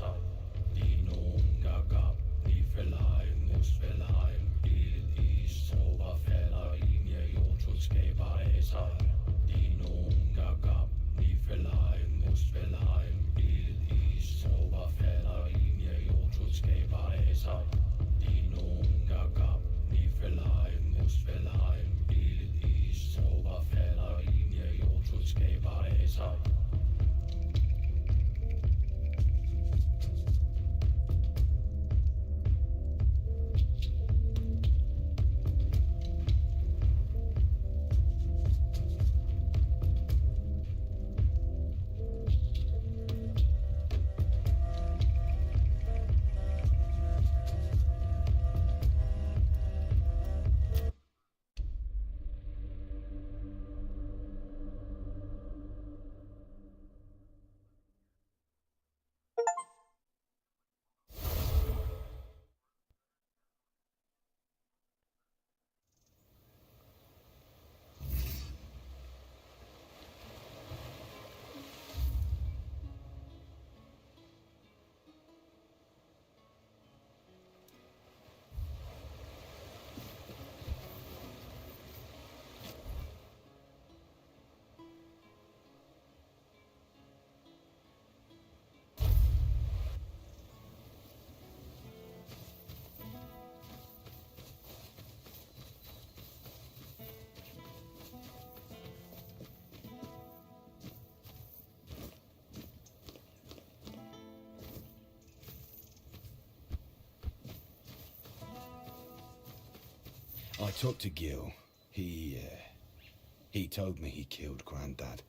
sig. De nogen gab, ni verleihen, muss verleihen. Helt i sover falder ind i jordtud skaber af sig. De nogen gab, ni verleihen, muss verleihen. Helt i sover falder ind i jordtud skaber af sig. De nogen gab, ni verleihen, muss verleihen. Helt i sover falder ind i jordtud skaber af sig. I talked to Gil. He told me he killed Granddad.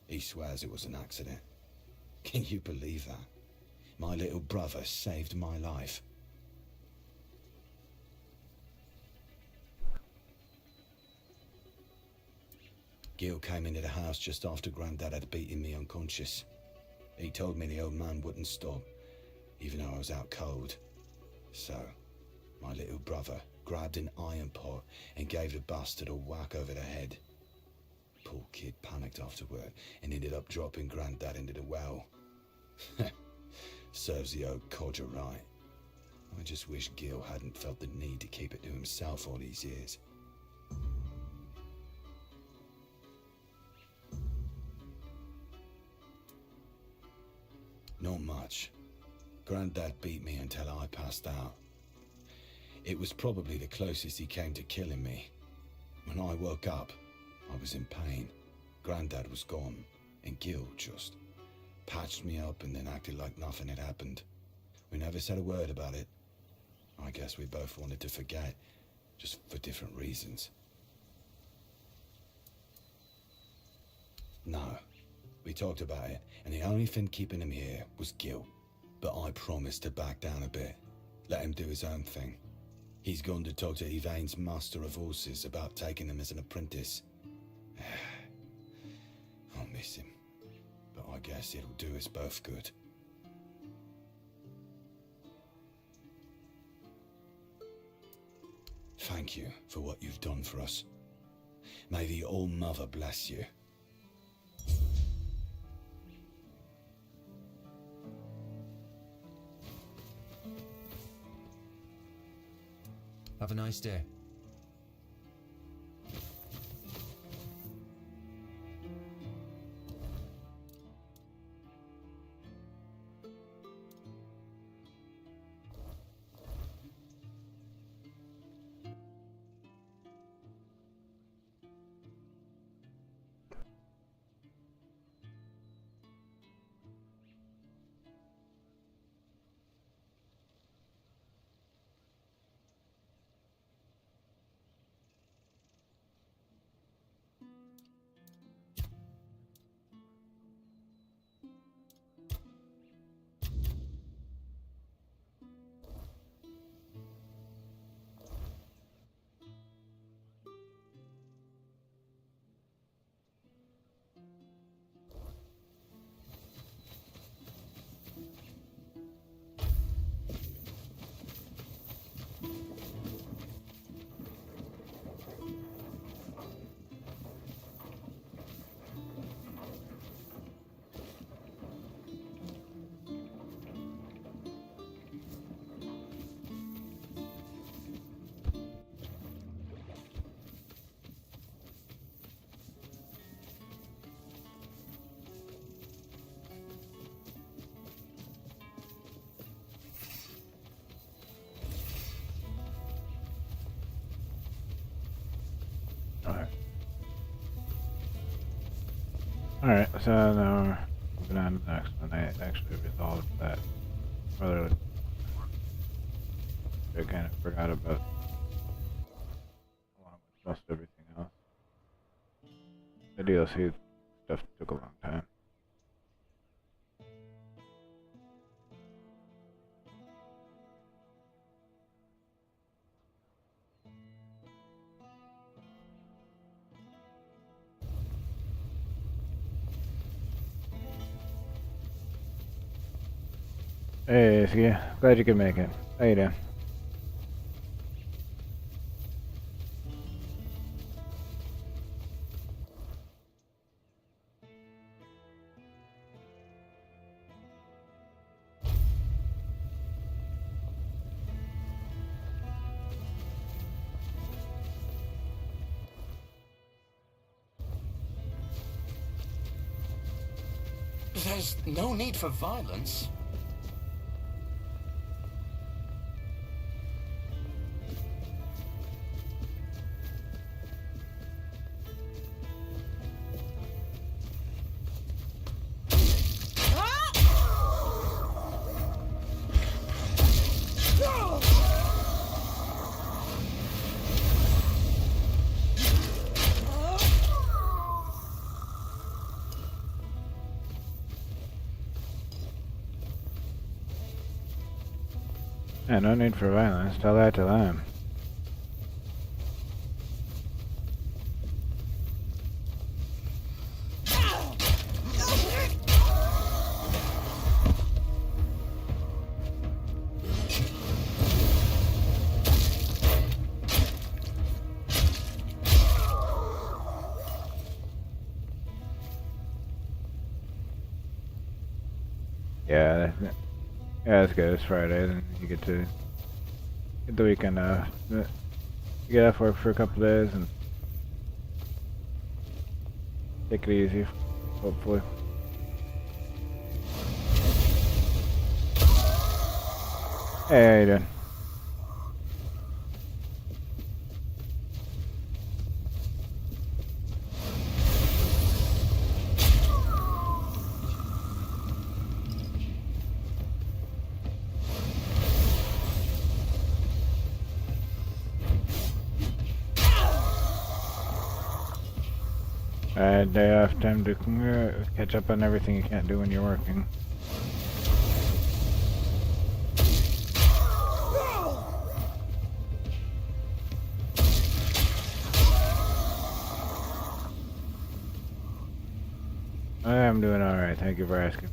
He swears it was an accident. Can you believe that? My little brother saved my life. Gil came into the house just after Granddad had beaten me unconscious. He told me the old man wouldn't stop, even though I was out cold. So, my little brother grabbed an iron pot and gave the bastard a whack over the head. Poor kid panicked afterward and ended up dropping Granddad into the well. Serves the old codger right. I just wish Gil hadn't felt the need to keep it to himself all these years. Not much. Granddad beat me until I passed out. It was probably the closest he came to killing me. When I woke up, I was in pain. Granddad was gone, and Gil just patched me up and then acted like nothing had happened. We never said a word about it. I guess we both wanted to forget, just for different reasons. No, we talked about it, and the only thing keeping him here was Gil. But I promised to back down a bit, let him do his own thing. He's gone to talk to Yvain's master of horses about taking him as an apprentice. I'll miss him, but I guess it'll do us both good. Thank you for what you've done for us. May the All-Mother bless you. Have a nice day. Alright, so now we're moving on to the next one. I actually resolved that. Rather, I kind of forgot about along with most everything else. The DLC stuff took a long time. Hey, Ski. Glad you could make it. How you doing? There's no need for violence. Yeah, no need for violence. Tell that to them. Yeah, that's good. It's Friday, then you get to get the weekend off. You get off work for a couple days and take it easy, hopefully. Hey, how you doing? Day off, time to catch up on everything you can't do when you're working. I'm doing alright, thank you for asking.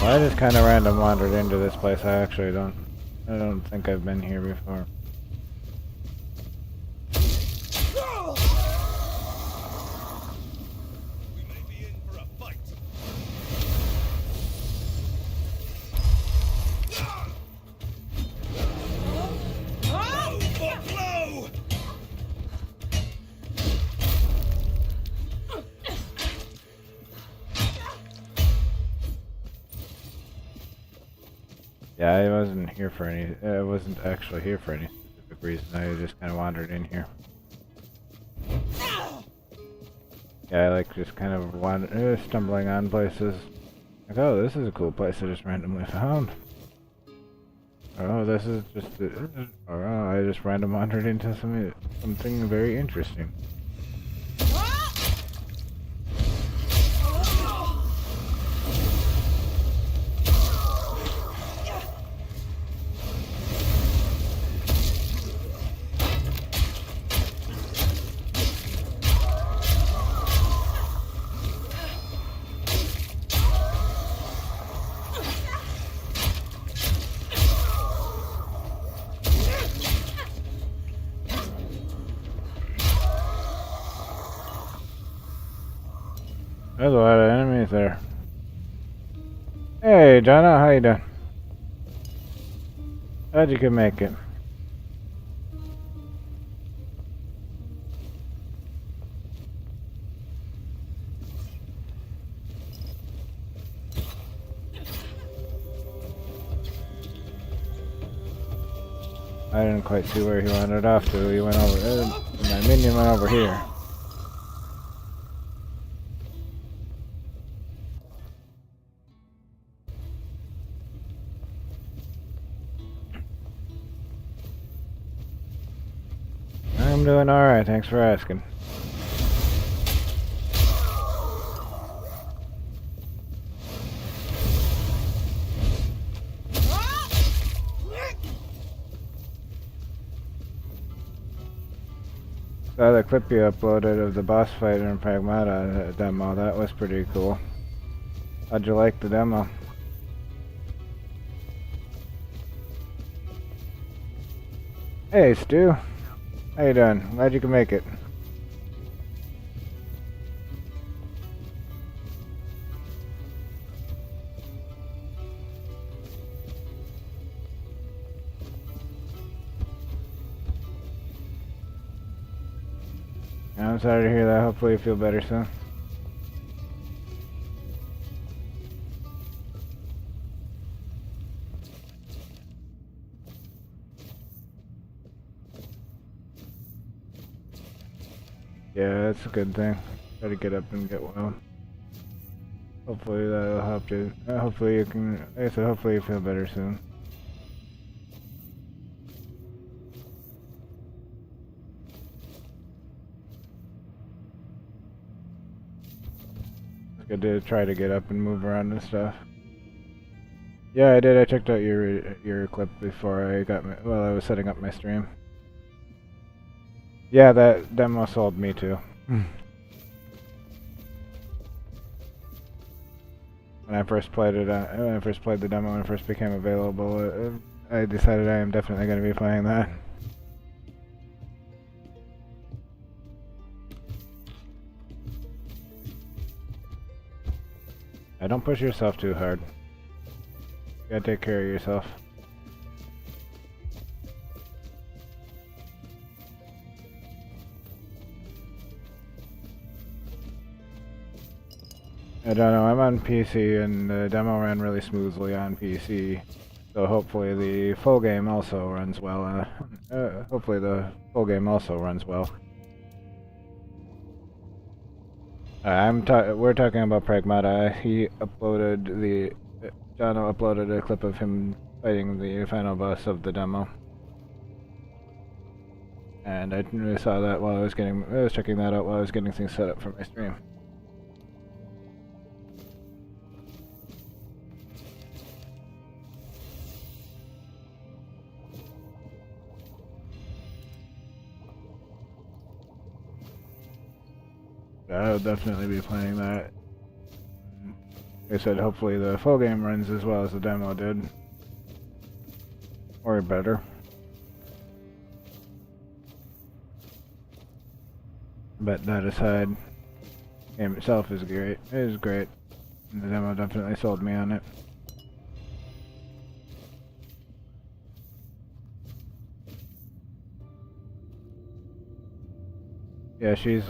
Well, I just kind of random wandered into this place. I don't think I've been here before. We may be in for a fight. Blow for blow! Yeah, I wasn't here for any. I wasn't actually here for any specific reason. I just kind of wandered in here. Yeah, I like just kind of stumbling on places. Like, oh, this is a cool place I just randomly found. Oh, this is just. Oh, I just random wandered into something very interesting. There's a lot of enemies there. Hey, Jonna, how you doing? Glad you could make it. I didn't quite see where he wandered off to. He went over. My minion went over here. I'm doing alright, thanks for asking. Saw the clip you uploaded of the boss fight in Pragmata demo. That was pretty cool. How'd you like the demo? Hey, Stu. How you doing? Glad you could make it. I'm sorry to hear that. Hopefully you feel better soon. Yeah, that's a good thing. Try to get up and get well. Hopefully that'll help you. Hopefully you can, like I said, hopefully you feel better soon. It's good to try to get up and move around and stuff. Yeah, I did. I checked out your clip before I got while I was setting up my stream. Yeah, that demo sold me too. When I first played it, when I first played the demo when it first became available, I decided I am definitely going to be playing that. Don't push yourself too hard. You gotta take care of yourself. I don't know, I'm on PC and the demo ran really smoothly on PC. So hopefully the full game also runs well. Hopefully the full game also runs well. We're talking about Pragmata. He uploaded Jono uploaded a clip of him fighting the final boss of the demo. And I saw that while I was checking that out while I was getting things set up for my stream. I'll definitely be playing that. Like I said, hopefully the full game runs as well as the demo did. Or better. But that aside, the game itself is great. It is great. And the demo definitely sold me on it. Yeah, she's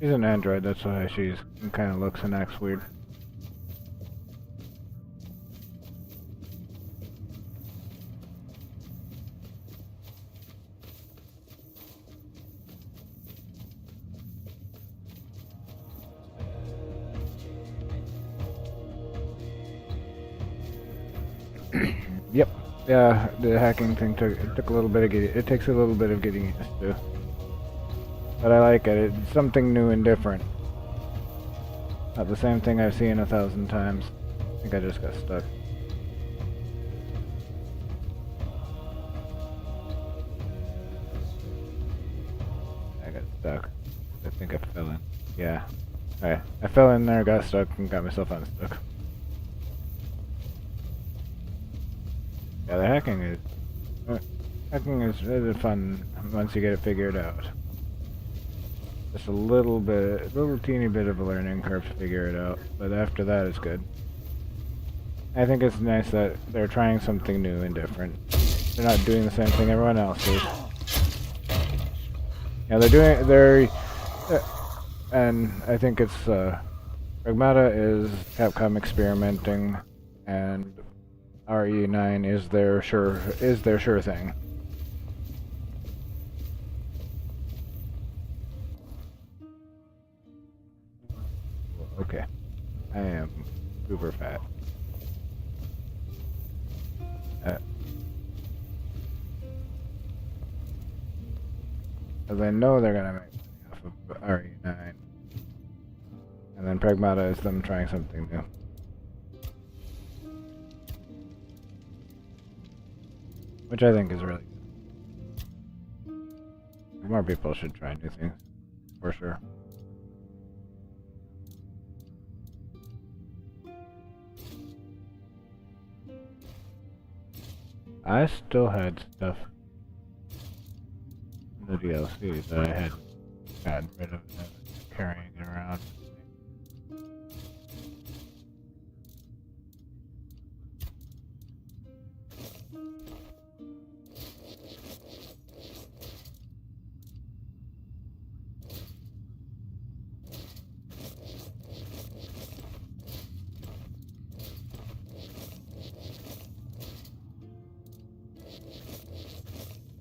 an android, that's why she kind of looks and acts weird. Yep. Yeah, the hacking thing took a little bit of it takes a little bit of getting used to. But I like it. It's something new and different. Not the same thing I've seen 1,000 times. I think I just got stuck. I got stuck. I think I fell in. Yeah. Alright. I fell in there, got stuck, and got myself unstuck. Yeah, the hacking is fun once you get it figured out. Just a little teeny bit of a learning curve to figure it out, but after that it's good. I think it's nice that they're trying something new and different. They're not doing the same thing everyone else is. Yeah, and I think it's, Pragmata is Capcom experimenting, and RE9 is their sure thing. Okay, I am super fat. Because I know they're gonna make money off of RE9, and then Pragmata is them trying something new. Which I think is really good. More people should try new things, for sure. I still had stuff in the DLC that I had gotten rid of and carrying it around.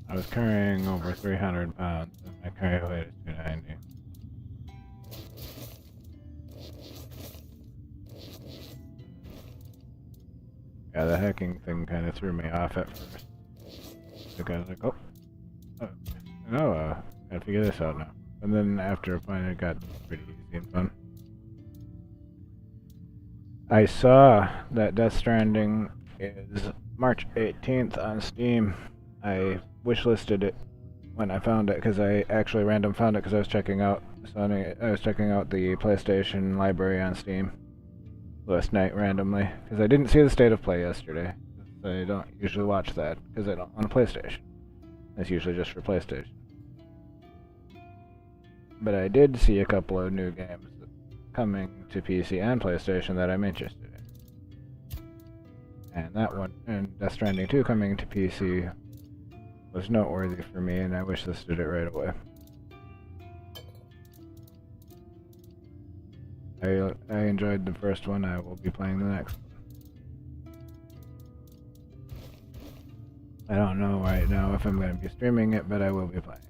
I was carrying over 300 pounds, and my carry weight is 290. Yeah, the hacking thing kind of threw me off at first. Because I was like, gotta figure this out now. And then after a point, it got pretty easy and fun. I saw that Death Stranding is March 18th on Steam. I wishlisted it when I found it, because I actually random found it because I was checking out the PlayStation library on Steam last night randomly, because I didn't see the state of play yesterday. I don't usually watch that because I don't want a PlayStation. It's usually just for PlayStation. But I did see a couple of new games coming to PC and PlayStation that I'm interested in. And that one, and Death Stranding 2 coming to PC, was noteworthy for me, and I wishlisted it right away. I enjoyed the first one. I will be playing the next one. I don't know right now if I'm going to be streaming it, but I will be playing it.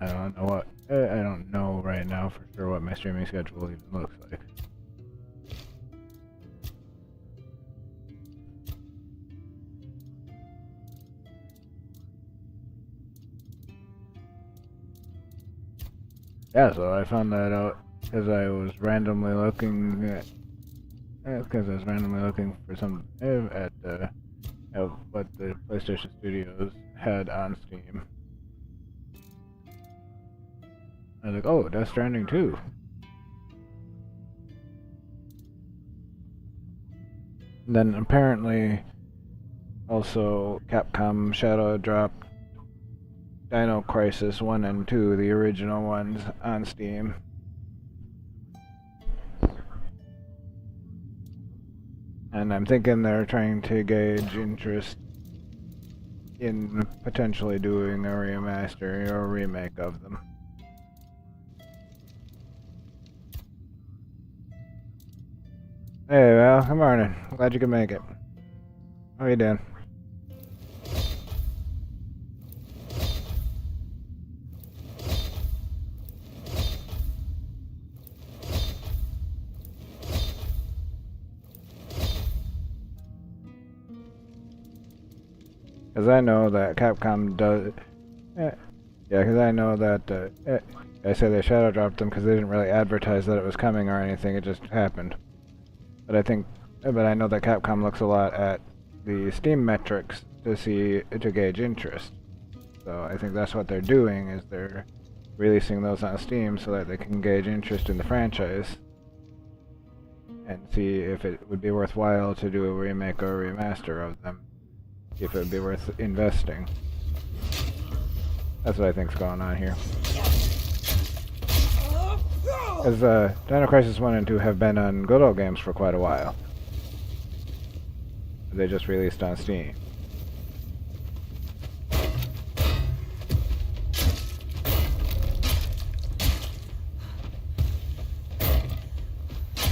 I don't know right now for sure what my streaming schedule even looks like. Yeah, so I found that out because I was randomly looking for some at what the PlayStation Studios had on Steam. I was like, oh, Death Stranding 2. And then apparently also Capcom Shadow dropped Dino Crisis 1 and 2, the original ones, on Steam. And I'm thinking they're trying to gauge interest in potentially doing a remaster or a remake of them. Hey, Val, good morning. Glad you could make it. How you doing? Because I know that Capcom does... Yeah, because I know that... I say they shadow dropped them because they didn't really advertise that it was coming or anything, it just happened. But I know that Capcom looks a lot at the Steam metrics to gauge interest. So I think that's what they're doing, is they're releasing those on Steam so that they can gauge interest in the franchise and see if it would be worthwhile to do a remake or a remaster of them. If it would be worth investing. That's what I think's going on here. Because Dino Crisis 1 and 2 have been on Good Old Games for quite a while. They just released on Steam.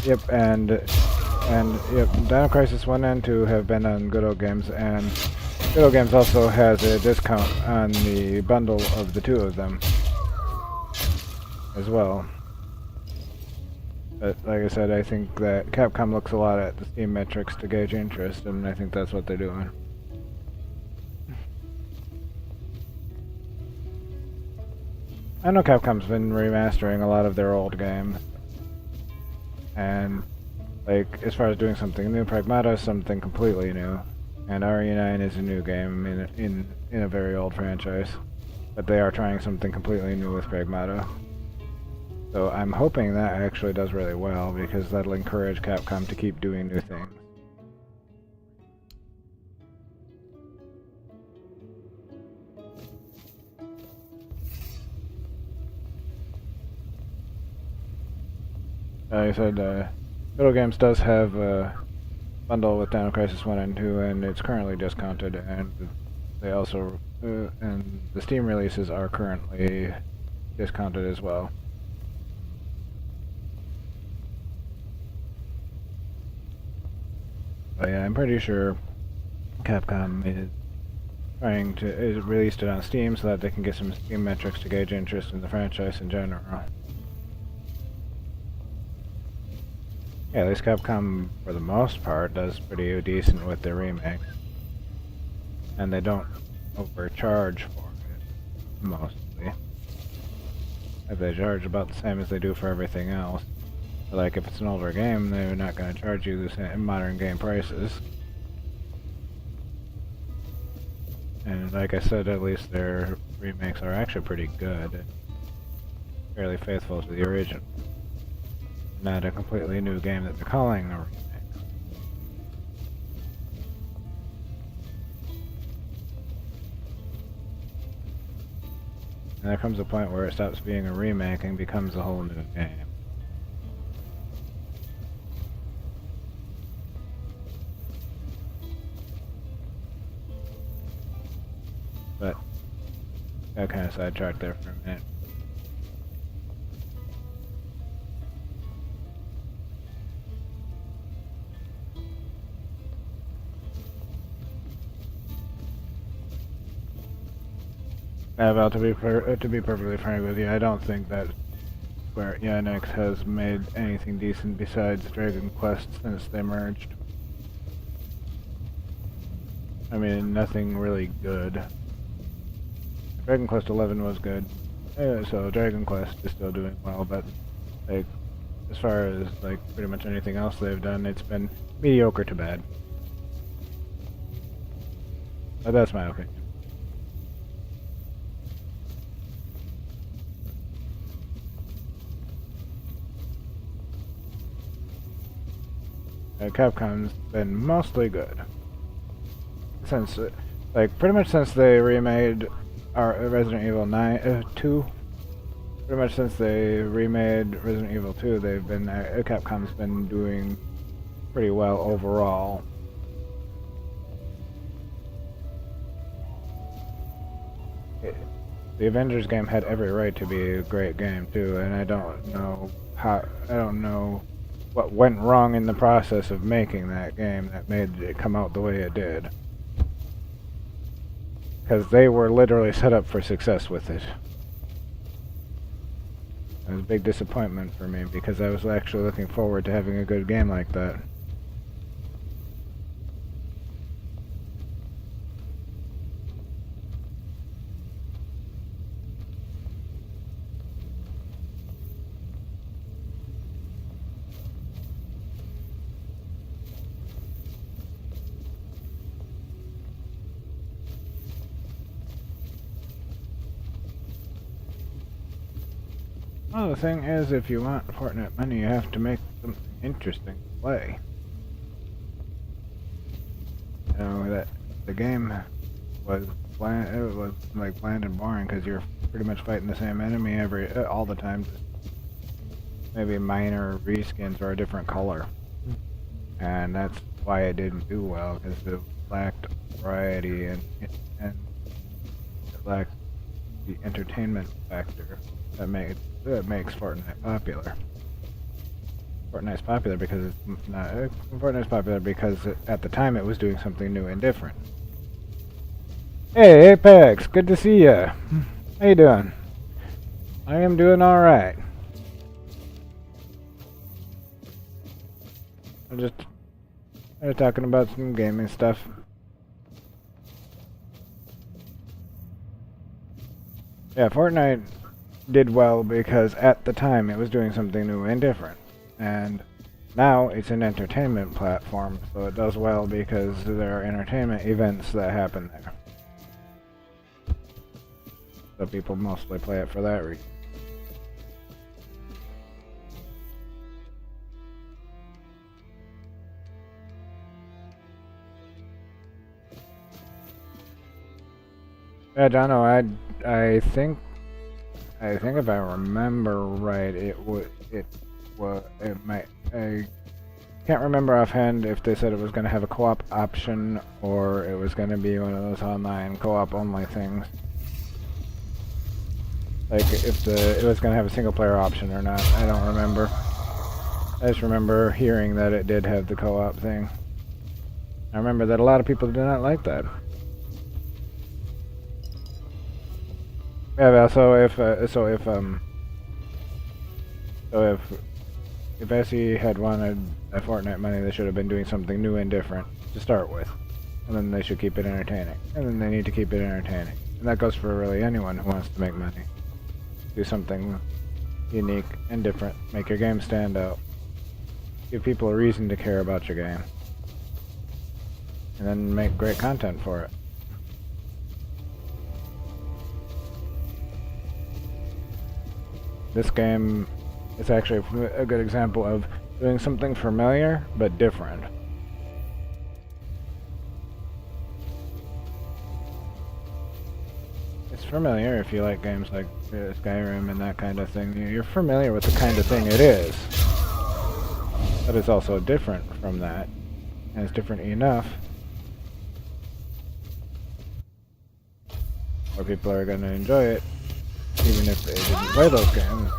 Yep, and yep, Dino Crisis 1 and 2 have been on Good Old Games, and Good Old Games also has a discount on the bundle of the two of them as well. But like I said, I think that Capcom looks a lot at the Steam metrics to gauge interest, and I think that's what they're doing. I know Capcom's been remastering a lot of their old games. And, like, as far as doing something new, Pragmata is something completely new. And RE9 is a new game in a very old franchise. But they are trying something completely new with Pragmata. So I'm hoping that actually does really well, because that'll encourage Capcom to keep doing new things. Like I said, Good Old Games does have a bundle with Dino Crisis 1 and 2, and it's currently discounted, and they also, and the Steam releases are currently discounted as well. But yeah, I'm pretty sure Capcom is trying to release it on Steam so that they can get some Steam metrics to gauge interest in the franchise in general. Yeah, at least Capcom, for the most part, does pretty decent with their remakes. And they don't overcharge for it, mostly. If they charge about the same as they do for everything else. But like, if it's an older game, they're not going to charge you the same modern game prices. And like I said, at least their remakes are actually pretty good. And fairly faithful to the original. Not a completely new game that they're calling a remake. And there comes a point where it stops being a remake and becomes a whole new game. But got kind of sidetracked there for a minute. Well, to be perfectly frank with you, I don't think that Square Enix has made anything decent besides Dragon Quest since they merged. I mean, nothing really good. Dragon Quest 11 was good, so Dragon Quest is still doing well, but like, as far as like pretty much anything else they've done, it's been mediocre to bad. But that's my opinion. Capcom's been mostly good since, like, pretty much since they remade our Resident Evil 2. Pretty much since they remade Resident Evil 2, they've been Capcom's been doing pretty well overall. The Avengers game had every right to be a great game too, and I don't know what went wrong in the process of making that game that made it come out the way it did. Because they were literally set up for success with it. It was a big disappointment for me because I was actually looking forward to having a good game like that. Well, the thing is, if you want Fortnite money, you have to make something interesting to play. You know, that the game was bland. It was like bland and boring because you're pretty much fighting the same enemy all the time. Just maybe minor reskins or a different color, and that's why it didn't do well because it lacked variety and it lacked the entertainment factor that makes Fortnite popular. Fortnite's popular because it's not. Fortnite's popular because at the time it was doing something new and different. Hey Apex, good to see ya. How you doing? I am doing all right. I'm just talking about some gaming stuff. Yeah, Fortnite did well because at the time it was doing something new and different. And now it's an entertainment platform, so it does well because there are entertainment events that happen there. So people mostly play it for that reason. Yeah, Jono, I think if I remember right, I can't remember offhand if they said it was going to have a co-op option or it was going to be one of those online co-op only things. Like if it was going to have a single player option or not, I don't remember. I just remember hearing that it did have the co-op thing. I remember that a lot of people did not like that. Yeah, well, so if Bessie had wanted a Fortnite money, they should have been doing something new and different to start with, and then they should keep it entertaining, and then they need to keep it entertaining, and that goes for really anyone who wants to make money. Do something unique and different, make your game stand out, give people a reason to care about your game, and then make great content for it. This game is actually a good example of doing something familiar but different. It's familiar if you like games like Skyrim and that kind of thing. You're familiar with the kind of thing it is. But it's also different from that. And it's different enough where people are going to enjoy it. Even if they didn't play those games,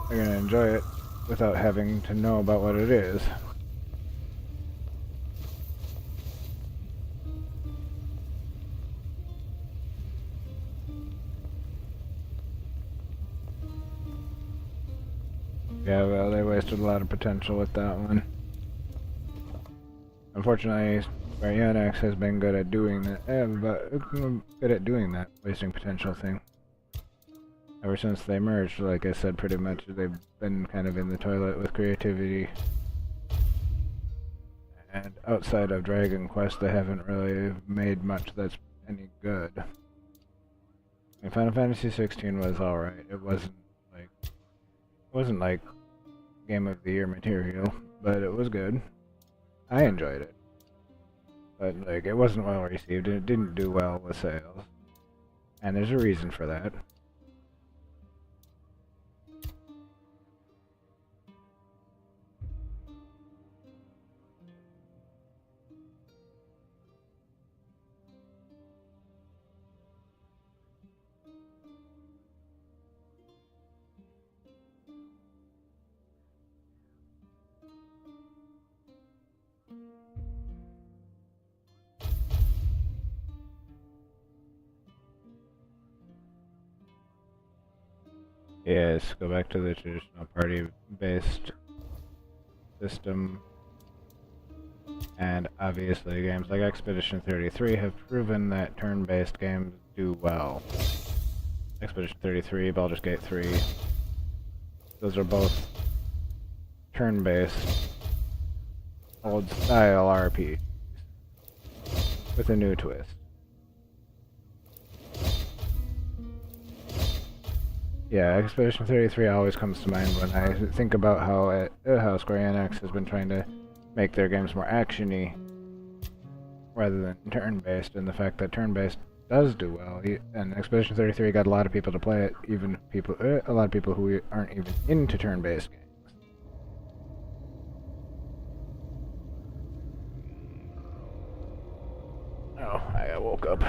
they're going to enjoy it without having to know about what it is. Yeah, well, they wasted a lot of potential with that one. Unfortunately, Square Enix has been good at doing that, wasting potential thing. Ever since they merged, like I said, pretty much they've been kind of in the toilet with creativity. And outside of Dragon Quest, they haven't really made much that's any good. I mean, Final Fantasy 16 was alright. It wasn't like Game of the Year material, but it was good. I enjoyed it. But like it wasn't well received and it didn't do well with sales. And there's a reason for that. Yes, go back to the traditional party-based system. And obviously games like Expedition 33 have proven that turn-based games do well. Expedition 33, Baldur's Gate 3, those are both turn-based, old-style RPGs with a new twist. Yeah, Expedition 33 always comes to mind when I think about how Square Enix has been trying to make their games more action-y rather than turn-based, and the fact that turn-based does do well. And Expedition 33 got a lot of people to play it, even people, a lot of people who aren't even into turn-based games. Oh, I woke up.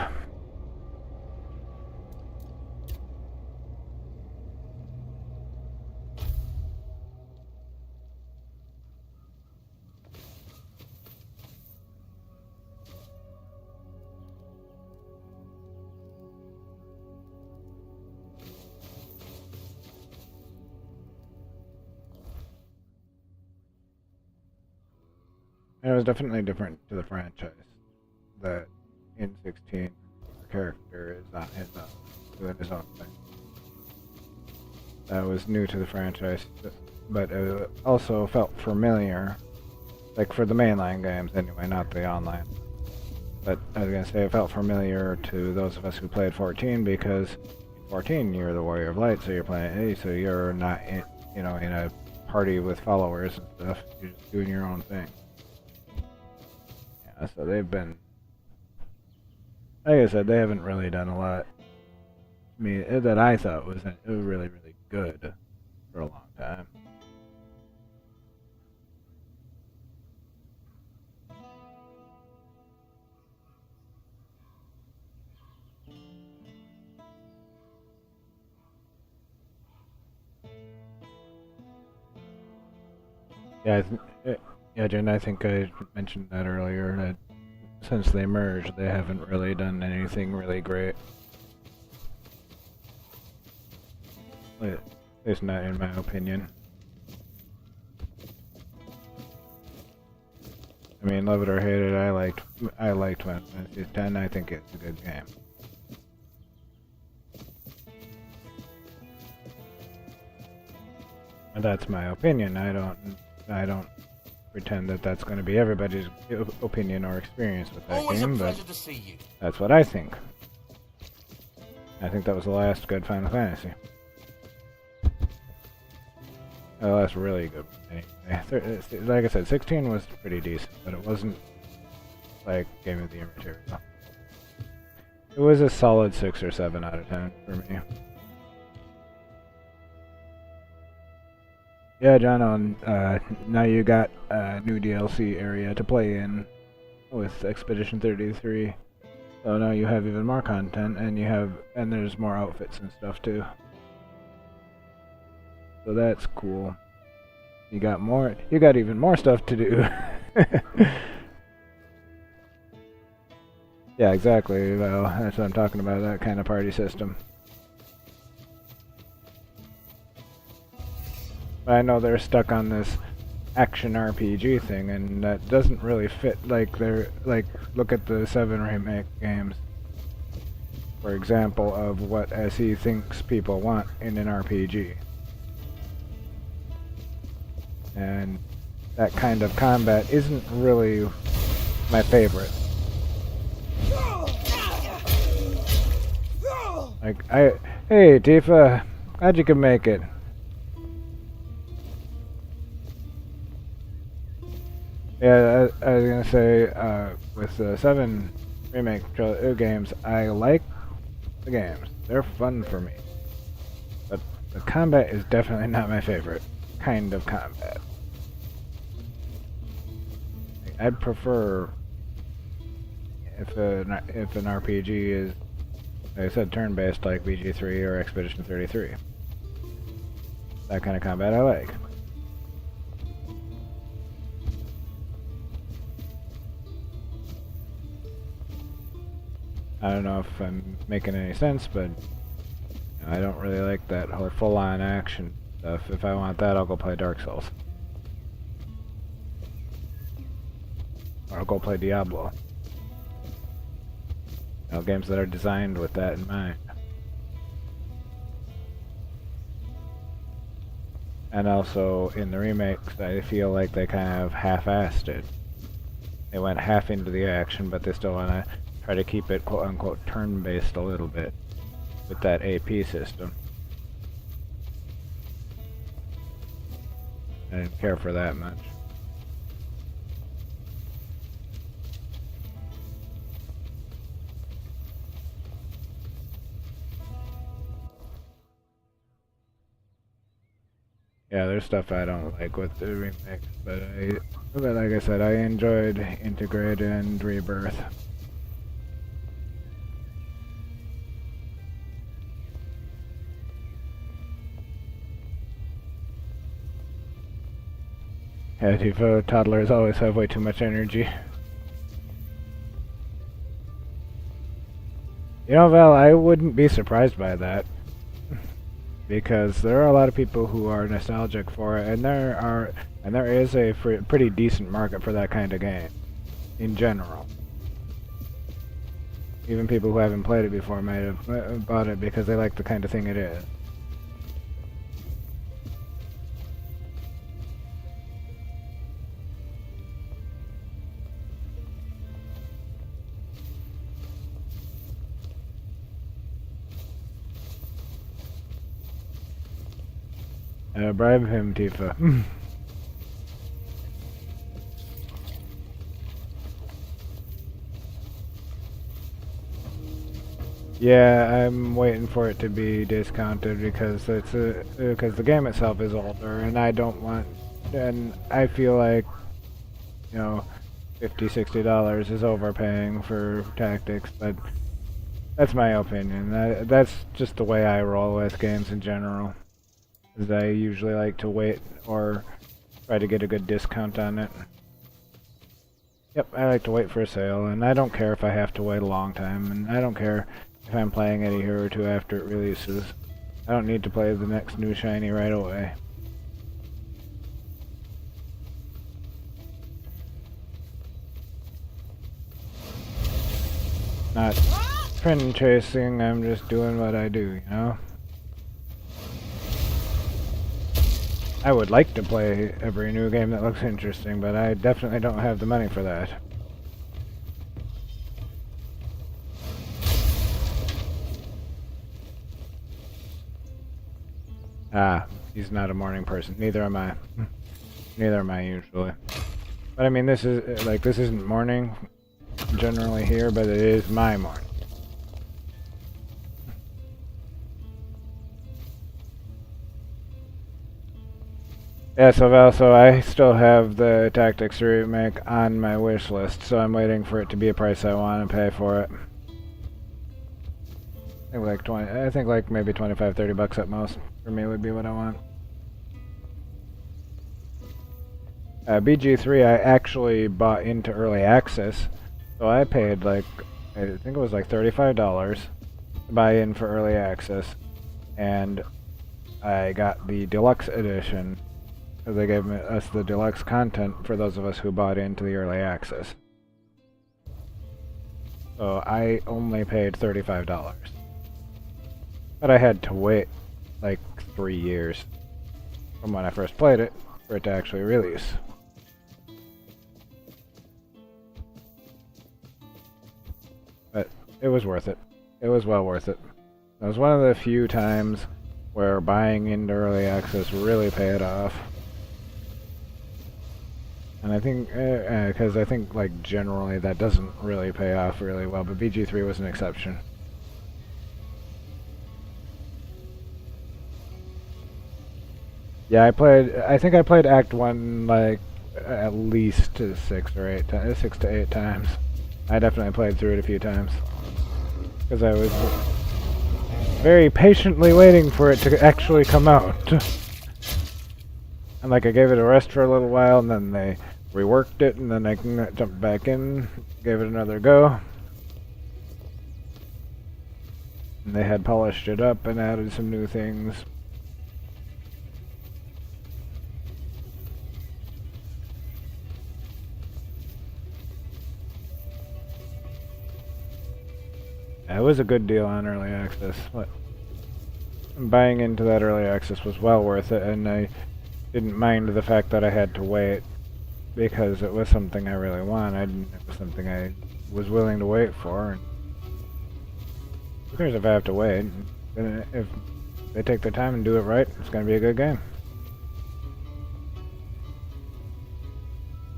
It was definitely different to the franchise. That in 16, the character is not doing his own thing. That was new to the franchise, but it also felt familiar, like for the mainline games anyway, not the online. But I was gonna say it felt familiar to those of us who played 14 because in 14 you're the Warrior of Light, so you're playing so you're not in, in a party with followers and stuff. You're just doing your own thing. Yeah, so they've been, like I said, they haven't really done a lot. I mean, that I thought was really, really good for a long time. Yeah, yeah, Jen, I think I mentioned that earlier, that since they merged, they haven't really done anything really great. At least not in my opinion. I mean, love it or hate it, I liked Final Fantasy X. I think it's a good game. And that's my opinion. I don't pretend that that's going to be everybody's opinion or experience with that game, but that's what I think. I think that was the last good Final Fantasy. The last really good one. Anyway. Like I said, 16 was pretty decent, but it wasn't like Game of the Year material. It was a solid 6 or 7 out of 10 for me. Yeah, John, now you got a new DLC area to play in with Expedition 33. So now you have even more content, and there's more outfits and stuff too. So that's cool. You got even more stuff to do. Yeah, exactly. Well, that's what I'm talking about, that kind of party system. I know they're stuck on this action RPG thing, and that doesn't really fit. Look at the 7 remake games, for example, of what SE thinks people want in an RPG. And that kind of combat isn't really my favorite. Hey Tifa, glad you could make it. Yeah, I was gonna say, with the 7 remake games, I like the games. They're fun for me. But the combat is definitely not my favorite kind of combat. I'd prefer if an RPG is, like I said, turn-based like BG3 or Expedition 33. That kind of combat I like. I don't know if I'm making any sense, but I don't really like that whole full-on action stuff. If I want that, I'll go play Dark Souls. Or I'll go play Diablo. Games that are designed with that in mind. And also, in the remakes, I feel like they kind of half-assed it. They went half into the action, but they still want to try to keep it quote-unquote turn-based a little bit with that AP system. I didn't care for that much. Yeah, there's stuff I don't like with the remake, but like I said, I enjoyed Integrate and Rebirth. Yeah, Tifa, toddlers always have way too much energy. You know, Val, I wouldn't be surprised by that. Because there are a lot of people who are nostalgic for it, and there is a pretty decent market for that kind of game, in general. Even people who haven't played it before might have bought it because they like the kind of thing it is. Bribe him, Tifa. Yeah, I'm waiting for it to be discounted because because the game itself is older, and I feel like, you know, $50-$60 is overpaying for tactics, but that's my opinion. That's just the way I roll with games in general. Is I usually like to wait or try to get a good discount on it. Yep, I like to wait for a sale, and I don't care if I have to wait a long time, and I don't care if I'm playing it a year or two after it releases. I don't need to play the next new shiny right away. Not trend chasing, I'm just doing what I do, you know? I would like to play every new game that looks interesting, but I definitely don't have the money for that. Ah, he's not a morning person. Neither am I. Neither am I usually. But I mean, this isn't morning generally here, but it is my morning. Yeah, so Val, I still have the Tactics remake on my wish list, so I'm waiting for it to be a price I want to pay for it. I think like maybe 25-30 bucks at most for me would be what I want. BG3 I actually bought into early access, so I paid like, I think it was like $35 to buy in for early access, and I got the deluxe edition. They gave us the deluxe content for those of us who bought into the early access. So I only paid $35. But I had to wait like 3 years from when I first played it for it to actually release. But it was worth it. It was well worth it. It was one of the few times where buying into early access really paid off. And I think, because I think, like, generally that doesn't really pay off really well, but BG3 was an exception. Yeah, I think I played Act 1, like, at least 6 to 8 times. I definitely played through it a few times. Because I was very patiently waiting for it to actually come out. And like I gave it a rest for a little while, and then they reworked it, and then I jumped back in, gave it another go. And they had polished it up and added some new things. Yeah, it was a good deal on early access. Buying into that early access was well worth it, and I didn't mind the fact that I had to wait because it was something I really wanted, and it was something I was willing to wait for. And who cares if I have to wait? And if they take their time and do it right, it's going to be a good game.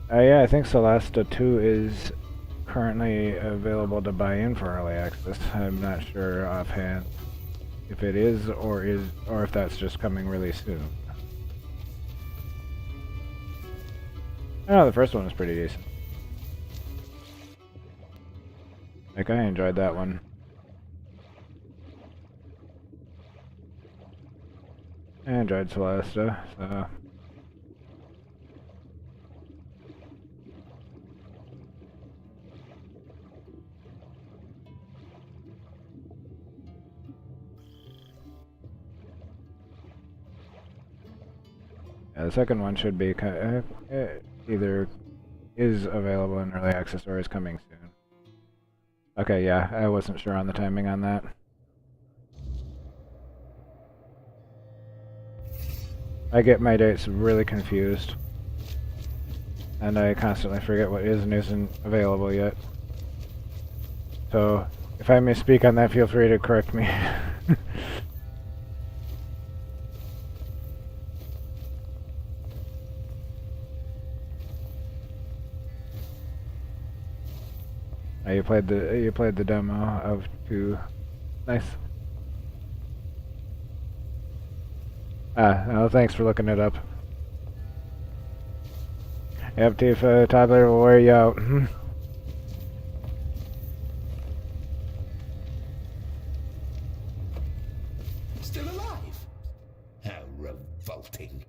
Yeah, I think Celesta 2 is currently available to buy in for early access. I'm not sure offhand if it is or if that's just coming really soon. Oh, the first one was pretty decent. Like, I enjoyed that one. I enjoyed Celesta, so... Yeah, the second one should be either is available in early access or is coming soon. Okay, yeah, I wasn't sure on the timing on that. I get my dates really confused. And I constantly forget what is and isn't available yet. So, if I misspeak on that, feel free to correct me. You played the demo of 2. Nice. Well, thanks for looking it up. Yep, Tifa, toddler will wear you out. Still alive? How revolting.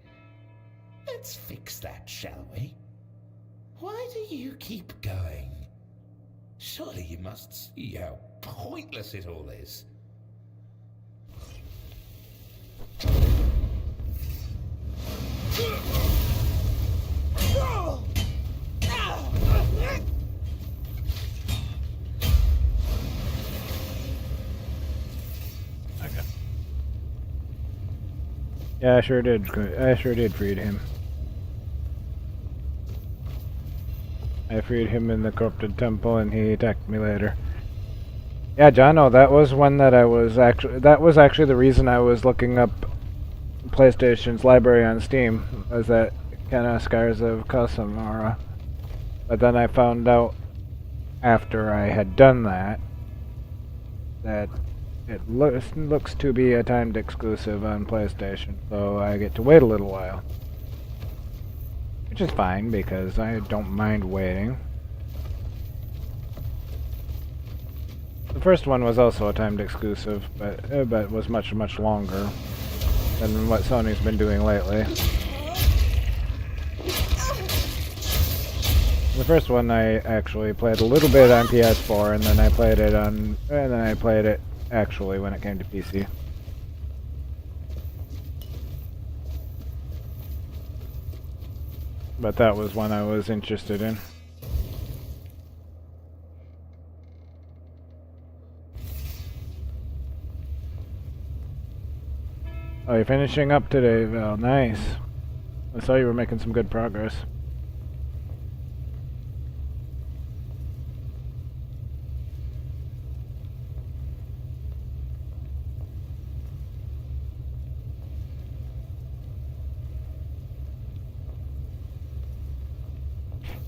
Let's fix that, shall we? Why do you keep going? Surely you must see how pointless it all is. Yeah, I sure did. I sure did freed him. I freed him in the corrupted temple, and he attacked me later. Yeah, Jono, that was one that I was actually. That was actually the reason I was looking up PlayStation's library on Steam. Was that Kenna Scars of Casamara? But then I found out after I had done that it looks to be a timed exclusive on PlayStation, so I get to wait a little while. Which is fine, because I don't mind waiting. The first one was also a timed exclusive, but was much longer than what Sony's been doing lately. The first one I actually played a little bit on PS4, and then I played it actually when it came to PC. But that was one I was interested in. Oh, you're finishing up today, Val. Nice. I saw you were making some good progress.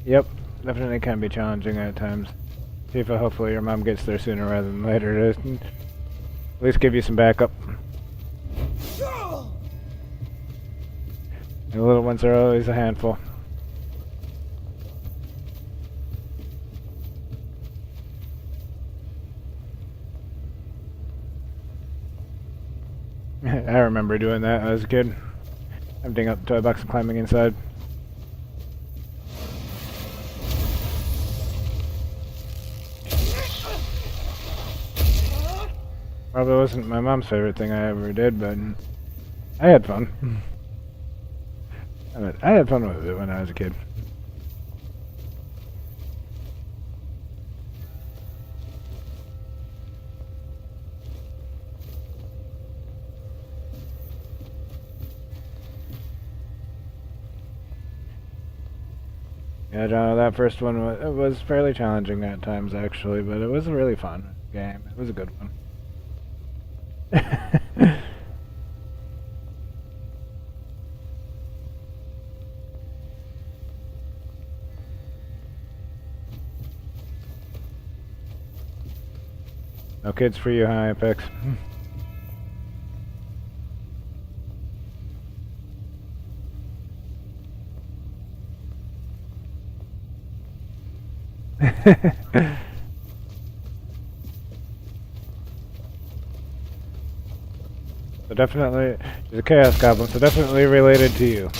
Yep, definitely can be challenging at times. Tifa, hopefully your mom gets there sooner rather than later to at least give you some backup. The little ones are always a handful. I remember doing that when I was a kid. Emptying out the toy box and climbing inside. Probably wasn't my mom's favorite thing I ever did, but I had fun. I had fun with it when I was a kid. Yeah, John, that first one was fairly challenging at times, actually, but it was a really fun game. It was a good one. No kids for you, huh, Apex? So definitely, she's a chaos goblin, so definitely related to you.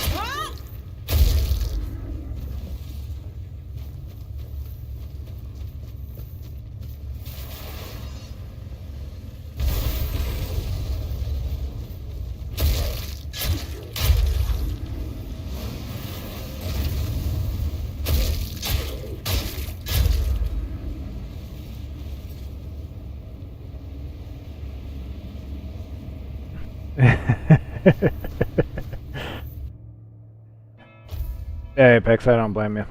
Yeah, Apex, I don't blame you.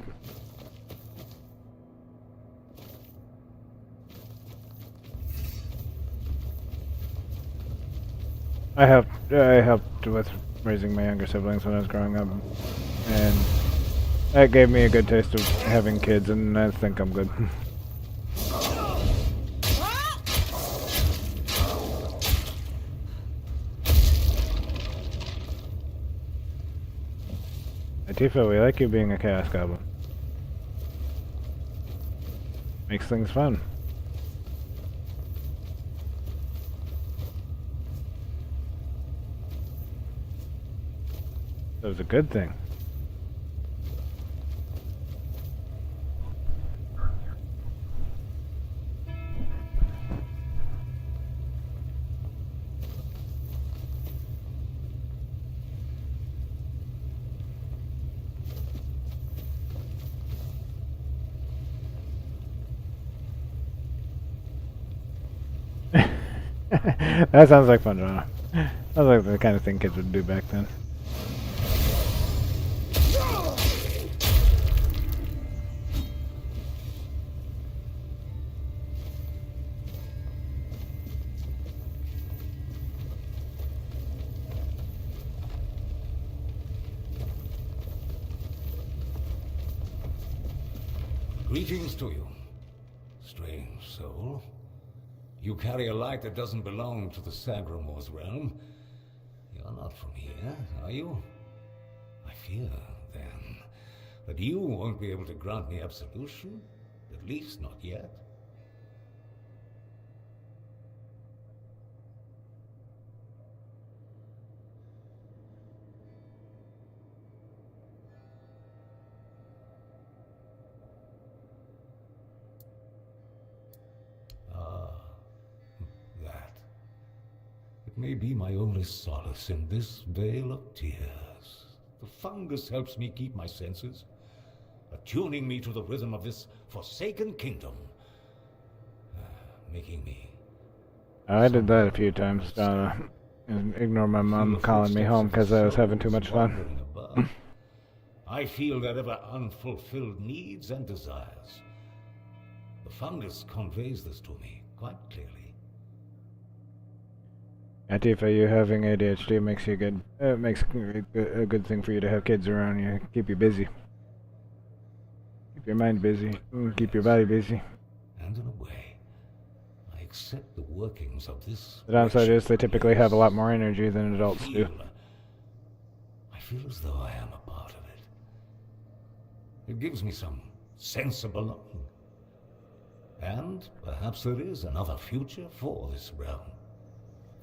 I helped with raising my younger siblings when I was growing up, and that gave me a good taste of having kids, and I think I'm good. Tifa, we like you being a chaos goblin. Makes things fun. That was a good thing. That sounds like fun, John. Sounds like the kind of thing kids would do back then. Greetings to you, strange soul. You carry a light that doesn't belong to the Sagramor's realm. You're not from here, are you? I fear, then, that you won't be able to grant me absolution, at least not yet. It may be my only solace in this vale of tears. The fungus helps me keep my senses, attuning me to the rhythm of this forsaken kingdom, making me... I did that a few times, Donna. And ignore my mom calling me home because I was having too much fun. I feel their ever unfulfilled needs and desires. The fungus conveys this to me quite clearly. Tifa, you having ADHD makes you good. It makes a good thing for you to have kids around you. Keep you busy. Keep your mind busy. Keep your body busy. And in a way, I accept the workings of this. The downside is they typically have a lot more energy than adults do. I feel as though I am a part of it. It gives me some sense of belonging. And perhaps there is another future for this realm.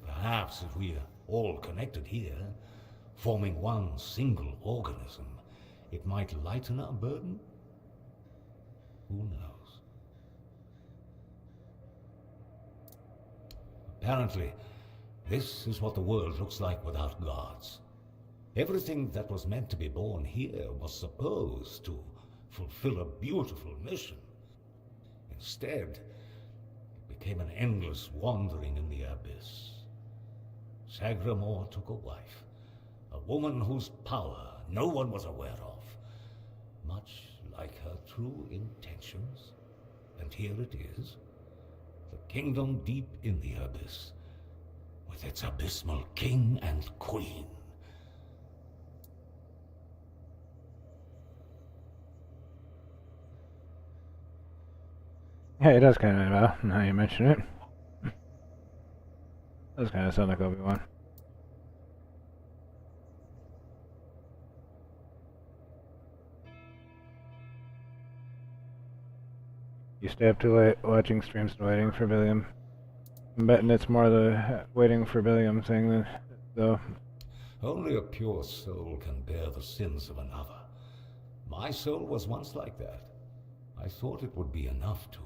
Perhaps if we are all connected here, forming one single organism, it might lighten our burden? Who knows? Apparently, this is what the world looks like without gods. Everything that was meant to be born here was supposed to fulfill a beautiful mission. Instead, it became an endless wandering in the abyss. Sagramor took a wife, a woman whose power no one was aware of, much like her true intentions. And here it is, the kingdom deep in the abyss, with its abysmal king and queen. Yeah, it does kind of, well, now you mention it. Does kind of sound like Obi-Wan. You stay up too late watching streams and waiting for Billiam. I'm betting it's more the waiting for Billiam thing than, though. Only a pure soul can bear the sins of another. My soul was once like that. I thought it would be enough to...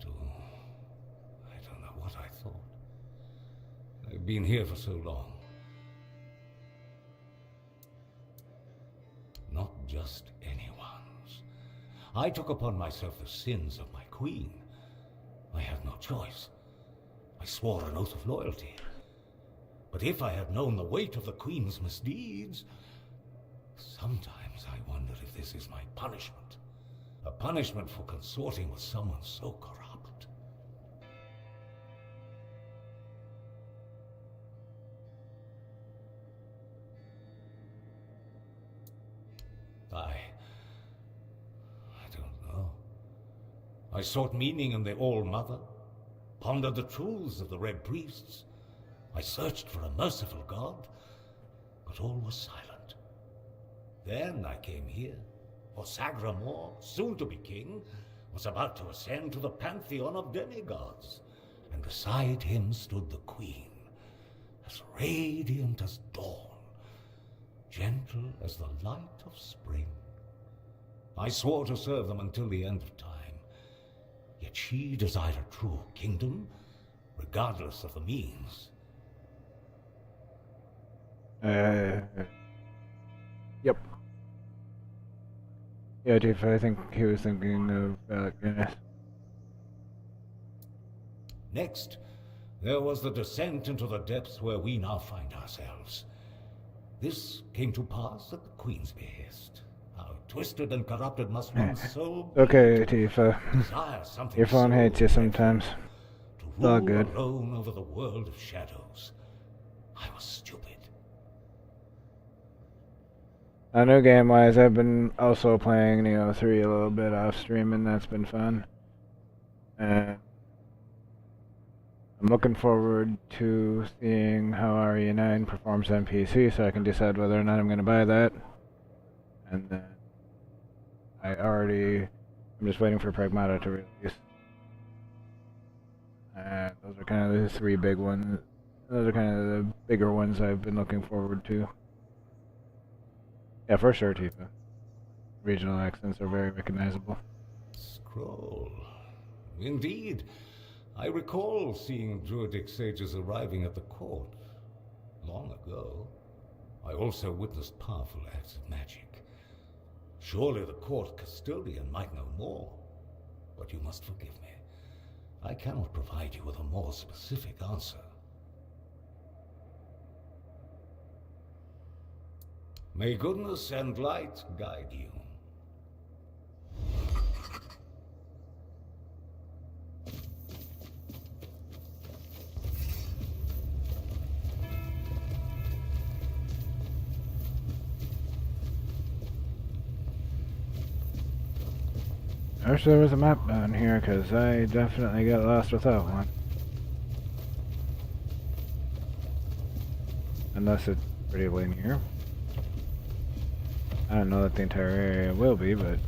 I don't know what I thought. I've been here for so long. Not just anyone's. I took upon myself the sins of my queen. I had no choice. I swore an oath of loyalty. But if I had known the weight of the queen's misdeeds, sometimes I wonder if this is my punishment. A punishment for consorting with someone so corrupt. I don't know. I sought meaning in the All-Mother, pondered the truths of the Red Priests. I searched for a merciful God, but all was silent. Then I came here, for Sagramor, soon to be king, was about to ascend to the pantheon of demigods, and beside him stood the queen, as radiant as dawn, gentle as the light of spring. I swore to serve them until the end of time, yet she desired a true kingdom, regardless of the means. Yep. Yeah, Chief, I think he was thinking of Guinness. Next, there was the descent into the depths where we now find ourselves. This came to pass at the Queen's behest. How twisted and corrupted must one's soul be Okay, to Chief, desire something your phone so hates you sometimes. to It's all rule good. alone over the world of shadows. I was stupid. New game-wise, I've been also playing Neo 3 a little bit off stream, and that's been fun. And I'm looking forward to seeing how RE9 performs on PC, so I can decide whether or not I'm going to buy that. And then I'm just waiting for Pragmata to release. And those are kind of the three big ones. Those are kind of the bigger ones I've been looking forward to. Yeah, for sure, Tifa. Regional accents are very recognizable. Scroll. Indeed. I recall seeing Druidic sages arriving at the court long ago. I also witnessed powerful acts of magic. Surely the court custodian might know more. But you must forgive me. I cannot provide you with a more specific answer. May goodness and light guide you. I wish there was a map down here, because I definitely got lost without one. Unless it's pretty linear. I don't know that the entire area will be, but...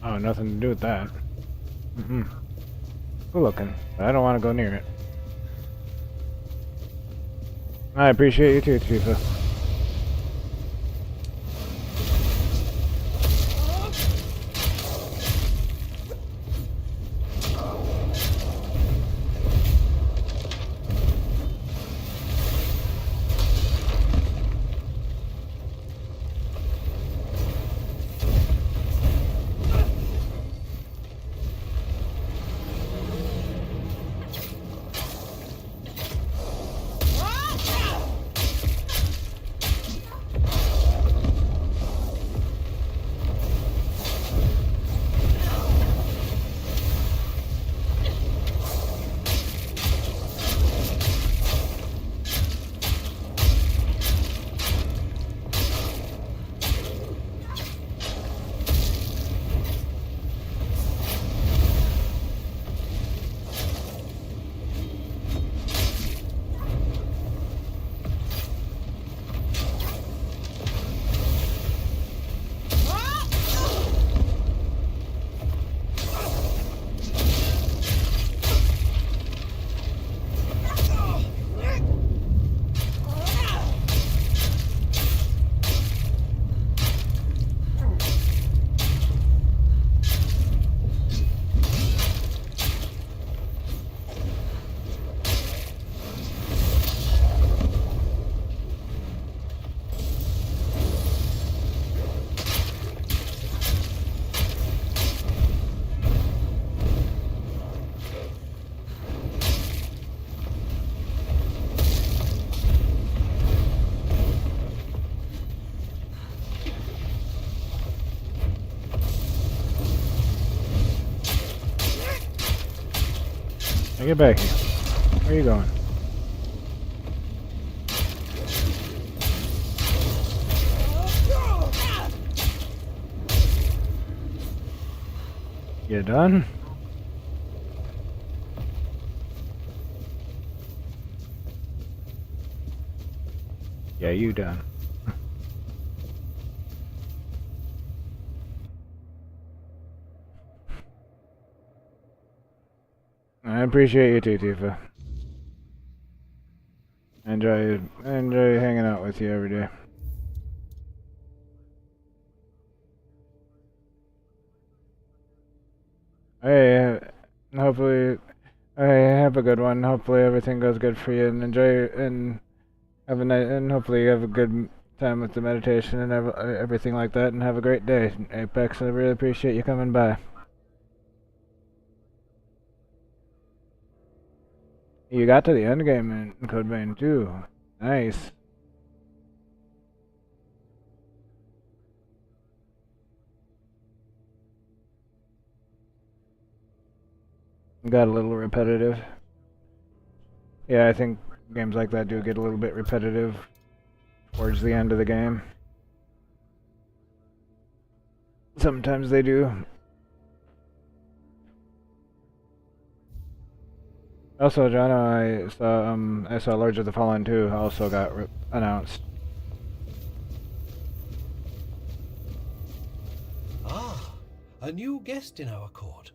Oh, nothing to do with that. Cool looking, but I don't want to go near it. I appreciate you too, Tifa. Now get back here. Where are you going? You done? Yeah, you done. I appreciate you too, Tifa. I enjoy hanging out with you every day. Hey, hopefully, have a good one. Hopefully everything goes good for you, and enjoy and have a night, and hopefully you have a good time with the meditation and everything like that, and have a great day, Apex. I really appreciate you coming by. You got to the end game in Code Vein too. Nice. Got a little repetitive. Yeah, I think games like that do get a little bit repetitive towards the end of the game. Sometimes they do. Also, John, I saw Lords of the Fallen 2 also got announced. Ah, a new guest in our court.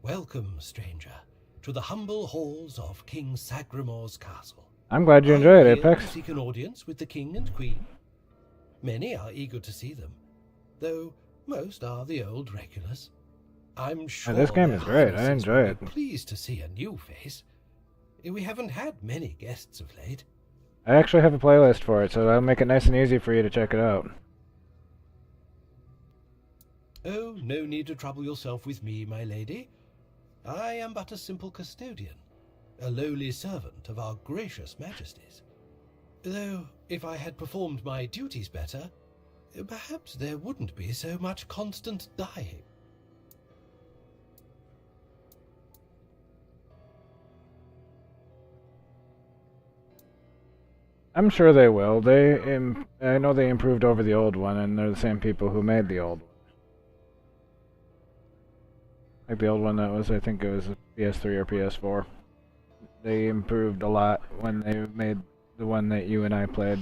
Welcome, stranger, to the humble halls of King Sagramor's castle. I'm glad you enjoyed it, Apex. To seek an audience with the king and queen. Many are eager to see them, though most are the old regulars. I'm sure this game is great. I enjoy it. Pleased to see a new face. We haven't had many guests of late. I actually have a playlist for it, so I'll make it nice and easy for you to check it out. Oh, no need to trouble yourself with me, my lady. I am but a simple custodian, a lowly servant of our gracious majesties. Though, if I had performed my duties better, perhaps there wouldn't be so much constant dying. I'm sure they will. I know they improved over the old one, and they're the same people who made the old one. Like the old one that was, I think it was a PS3 or PS4. They improved a lot when they made the one that you and I played.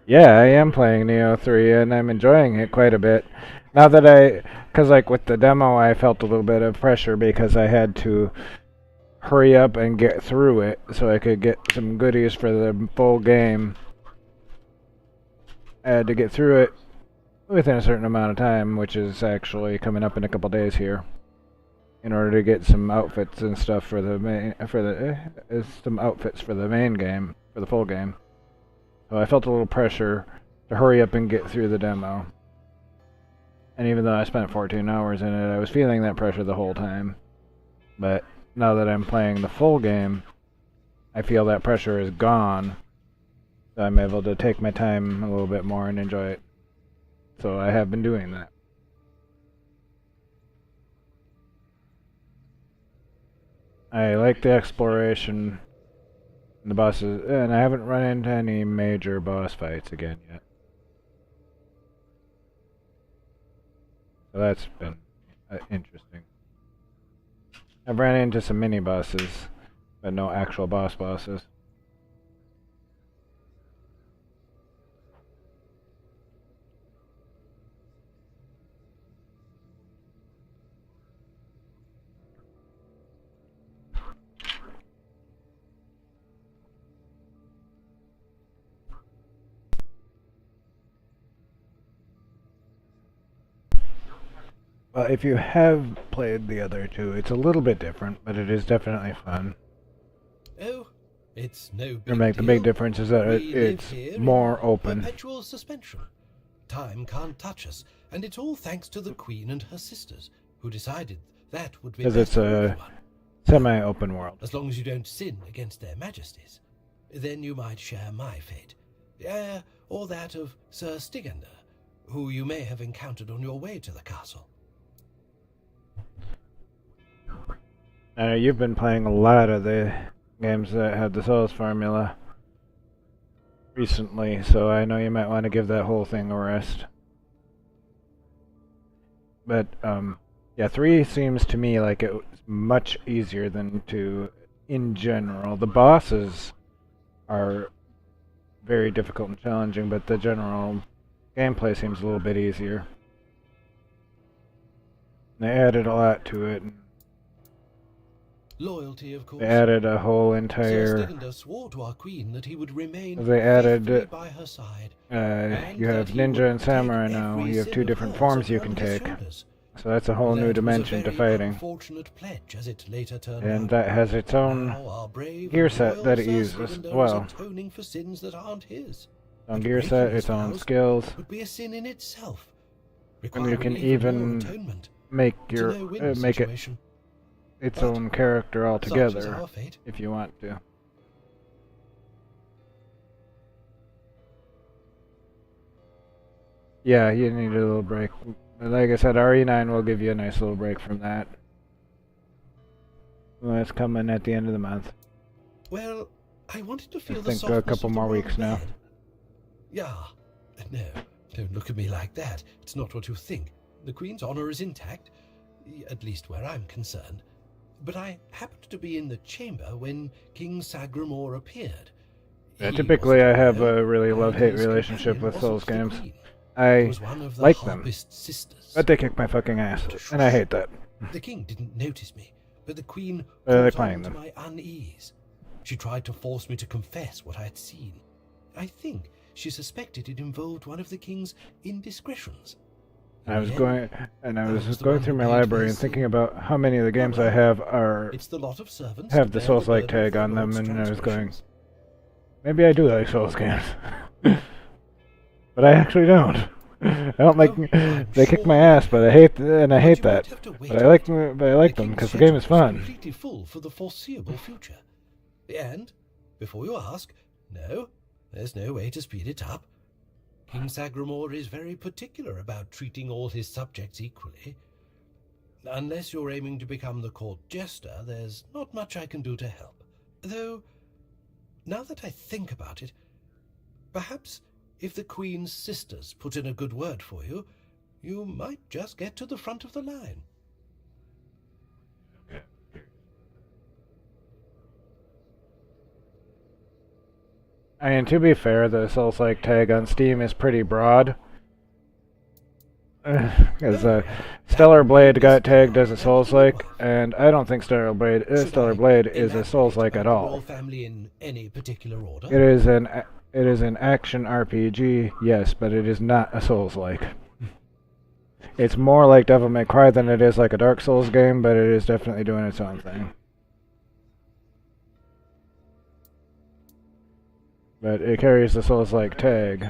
Yeah, I am playing Neo 3, and I'm enjoying it quite a bit. Now that because like with the demo, I felt a little bit of pressure because I had to hurry up and get through it so I could get some goodies for the full game. I had to get through it within a certain amount of time, which is actually coming up in a couple days here, in order to get some outfits and stuff for the some outfits for the main game, for the full game. So I felt a little pressure to hurry up and get through the demo. And even though I spent 14 hours in it, I was feeling that pressure the whole time. But now that I'm playing the full game, I feel that pressure is gone. So I'm able to take my time a little bit more and enjoy it. So I have been doing that. I like the exploration. The bosses, and I haven't run into any major boss fights again yet. So that's been interesting. I've ran into some mini bosses, but no actual bosses. Well, if you have played the other two, it's a little bit different, but it is definitely fun. Oh, It's no big To make the deal. big difference is that We live it's here more in open. perpetual suspension. Time can't touch us, and it's all thanks to the Queen and her sisters, who decided that would be Because best it's for a everyone. semi-open world. As long as you don't sin against their majesties, then you might share my fate. Or that of Sir Stigender, who you may have encountered on your way to the castle. I know you've been playing a lot of the games that have the Souls formula recently, so I know you might want to give that whole thing a rest. But, yeah, 3 seems to me like it was much easier than 2 in general. The bosses are very difficult and challenging, but the general gameplay seems a little bit easier. They added a lot to it. Loyalty, of course. They added a whole Sir entire... Stigender swore to our queen that he would remain They added, faithfully by her side. And you have that he would ninja and take samurai now. every You have sin 2 of different hers forms you can upon his take. shoulders. So that's a whole new That was a dimension to very fighting. unfortunate pledge, as it later turned And out. that has its own Now our brave gear and set loyal that it Sir uses Stigender as well. is atoning for sins that aren't his. own But gear breaking set, his its own vows skills, would be a sin in itself, and you can requiring even more even atonement. make It's a no-win make it situation. its But own character Such is altogether our fate. if you want to. Yeah, you need a little break. Like I said, RE9 will give you a nice little break from that. Well, it's coming at the end of the month. Well, I wanted to feel I the think a softness couple of the more royal weeks now. bed. Yeah. No, don't look at me like that. It's not what you think. The Queen's honor is intact, at least where I'm concerned. But I happened to be in the chamber when King Sagramor appeared. Yeah, He typically wasn't I have alone, a really and love-hate his relationship companion with wasn't Souls the games. Queen. It I was one of the like them, Harpist sisters. but they kick my fucking ass, and I hate that. The king didn't notice me, but the Queen They're caught playing on to them. my unease. She tried to force me to confess what I had seen. I think she suspected it involved one of the king's indiscretions. I was Yeah. going the through one who my made library me and thinking sin. about how many of the games I Alright. have are It's the lot of servants have to the bear Souls-like burden tag for on them, Lord's and I was going, transgressions. maybe I do like Souls games, but I actually don't. I don't like. I'm They kick my sure ass, but I hate But that. you might But have to wait I a like bit. them The because king's the game is schedule fun. completely full for the foreseeable future. And, before you ask, no, there's no way to speed it up. King Sagramor is very particular about treating all his subjects equally. Unless you're aiming to become the court jester, there's not much I can do to help. Though, now that I think about it, perhaps if the Queen's sisters put in a good word for you, you might just get to the front of the line. I mean, to be fair, the Souls-like tag on Steam is pretty broad. Because Stellar Blade got tagged as a Souls-like, and I don't think Stellar Blade is a Souls-like at all. Royal family in any particular order? It is an action RPG, yes, but it is not a Souls-like. It's more like Devil May Cry than it is like a Dark Souls game, but it is definitely doing its own thing. But it carries the Souls-like tag,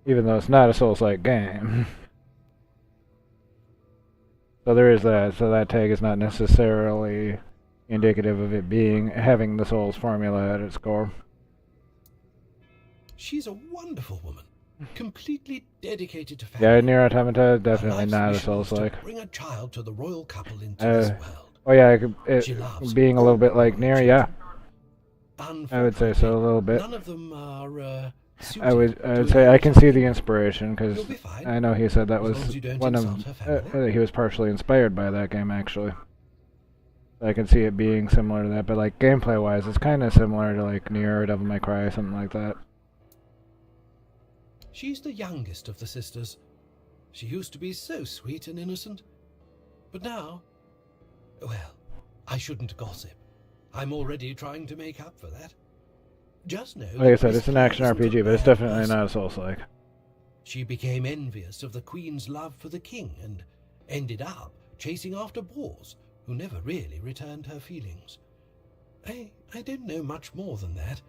even though it's not a Souls-like game. So there is that. So that tag is not necessarily indicative of it having the Souls formula at its core. She's a wonderful woman, completely dedicated to family. Yeah, Nier Automata Her definitely life's not a mission is Souls-like. to bring a child to the royal couple into this world. Oh yeah, She loves being a little bit all like her Nier, yeah. I would say so, a Unfortunately, little bit. none of them are I would suited to say I a can see the inspiration, because You'll be fine, I know he said that as was long as you don't one insult of her family. he was partially inspired by that game, actually. I can see it being similar to that, but like gameplay wise, it's kind of similar to like Nier or Devil May Cry, something like that. She's the youngest of the sisters. She used to be so sweet and innocent. But now, well, I shouldn't gossip. I'm already trying to make up for that. Just know Like I that said, Miss it's an Clare action isn't a RPG, but it's bad definitely person. not a Souls-like. She became envious of the Queen's love for the king and ended up chasing after boars who never really returned her feelings. I don't know much more than that.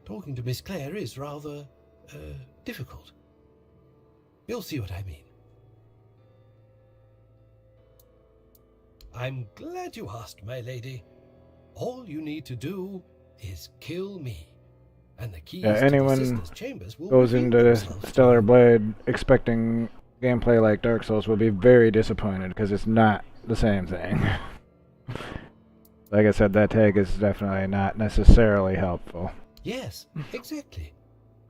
Talking to Miss Clare is rather, difficult. You'll see what I mean. I'm glad you asked, my lady. All you need to do is kill me, and the keys to the anyone sisters' chambers will goes reveal into themselves to Stellar you. Blade expecting gameplay like Dark Souls will be very disappointed because it's not the same thing. Like I said, that tag is definitely not necessarily helpful. Yes, exactly.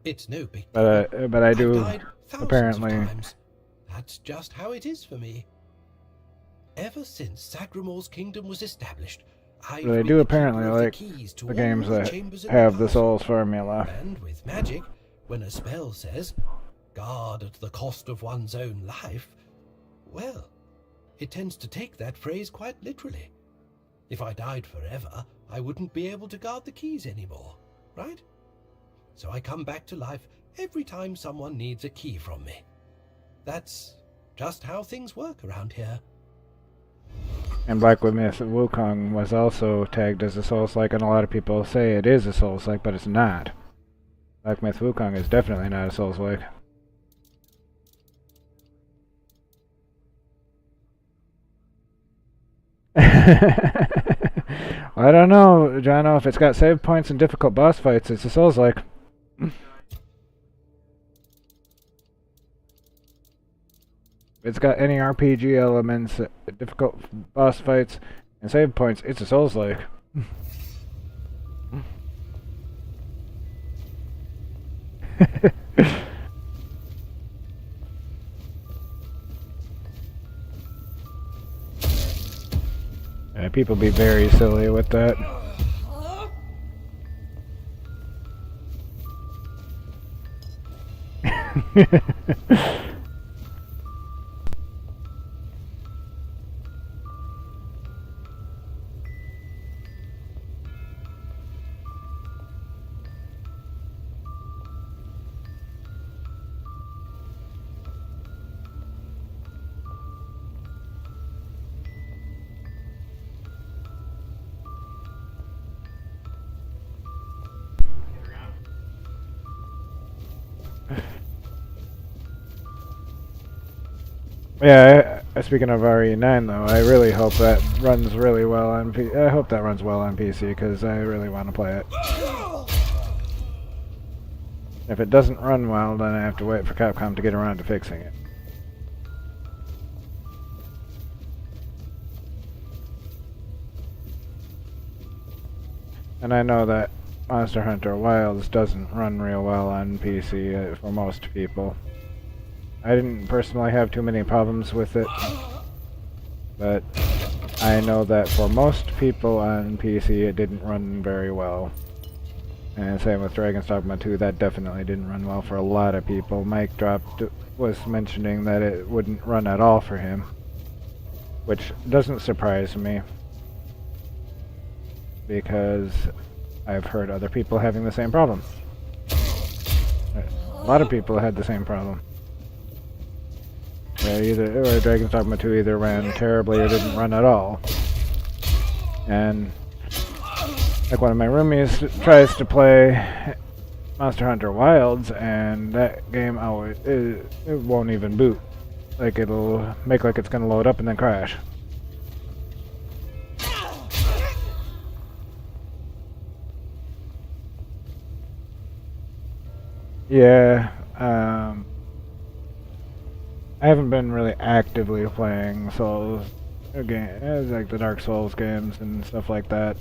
It's no big But deal. but I I've do died thousands apparently. of times. That's just how it is for me. Ever since Sagramor's kingdom was established, I've But I been do the apparently keeper of like the keys to the all games the that chambers in have the castle. Souls formula. And with magic, when a spell says, guard at the cost of one's own life, well, it tends to take that phrase quite literally. If I died forever, I wouldn't be able to guard the keys anymore, right? So I come back to life every time someone needs a key from me. That's just how things work around here. And Black Myth Wukong was also tagged as a Souls-like, and a lot of people say it is a Souls-like, but it's not. Black Myth Wukong is definitely not a Souls-like. I don't know, Jono. If it's got save points and difficult boss fights, it's a Souls-like. If it's got any RPG elements, difficult boss fights, and save points, it's a Souls-like. People be very silly with that. Yeah, speaking of RE9 though, I really hope that runs really well on I hope that runs well on PC because I really want to play it. If it doesn't run well, then I have to wait for Capcom to get around to fixing it. And I know that Monster Hunter Wilds doesn't run real well on PC for most people. I didn't personally have too many problems with it, but I know that for most people on PC it didn't run very well. And same with Dragon's Dogma 2, that definitely didn't run well for a lot of people. Mike was mentioning that it wouldn't run at all for him, which doesn't surprise me, because I've heard other people having the same problem. A lot of people had the same problem. Or Dragon's Dogma 2 either ran terribly or didn't run at all. And like one of my roomies tries to play Monster Hunter Wilds, and that game always it won't even boot. Like it'll make like it's gonna load up and then crash. Yeah, I haven't been really actively playing Souls games, like the Dark Souls games and stuff like that,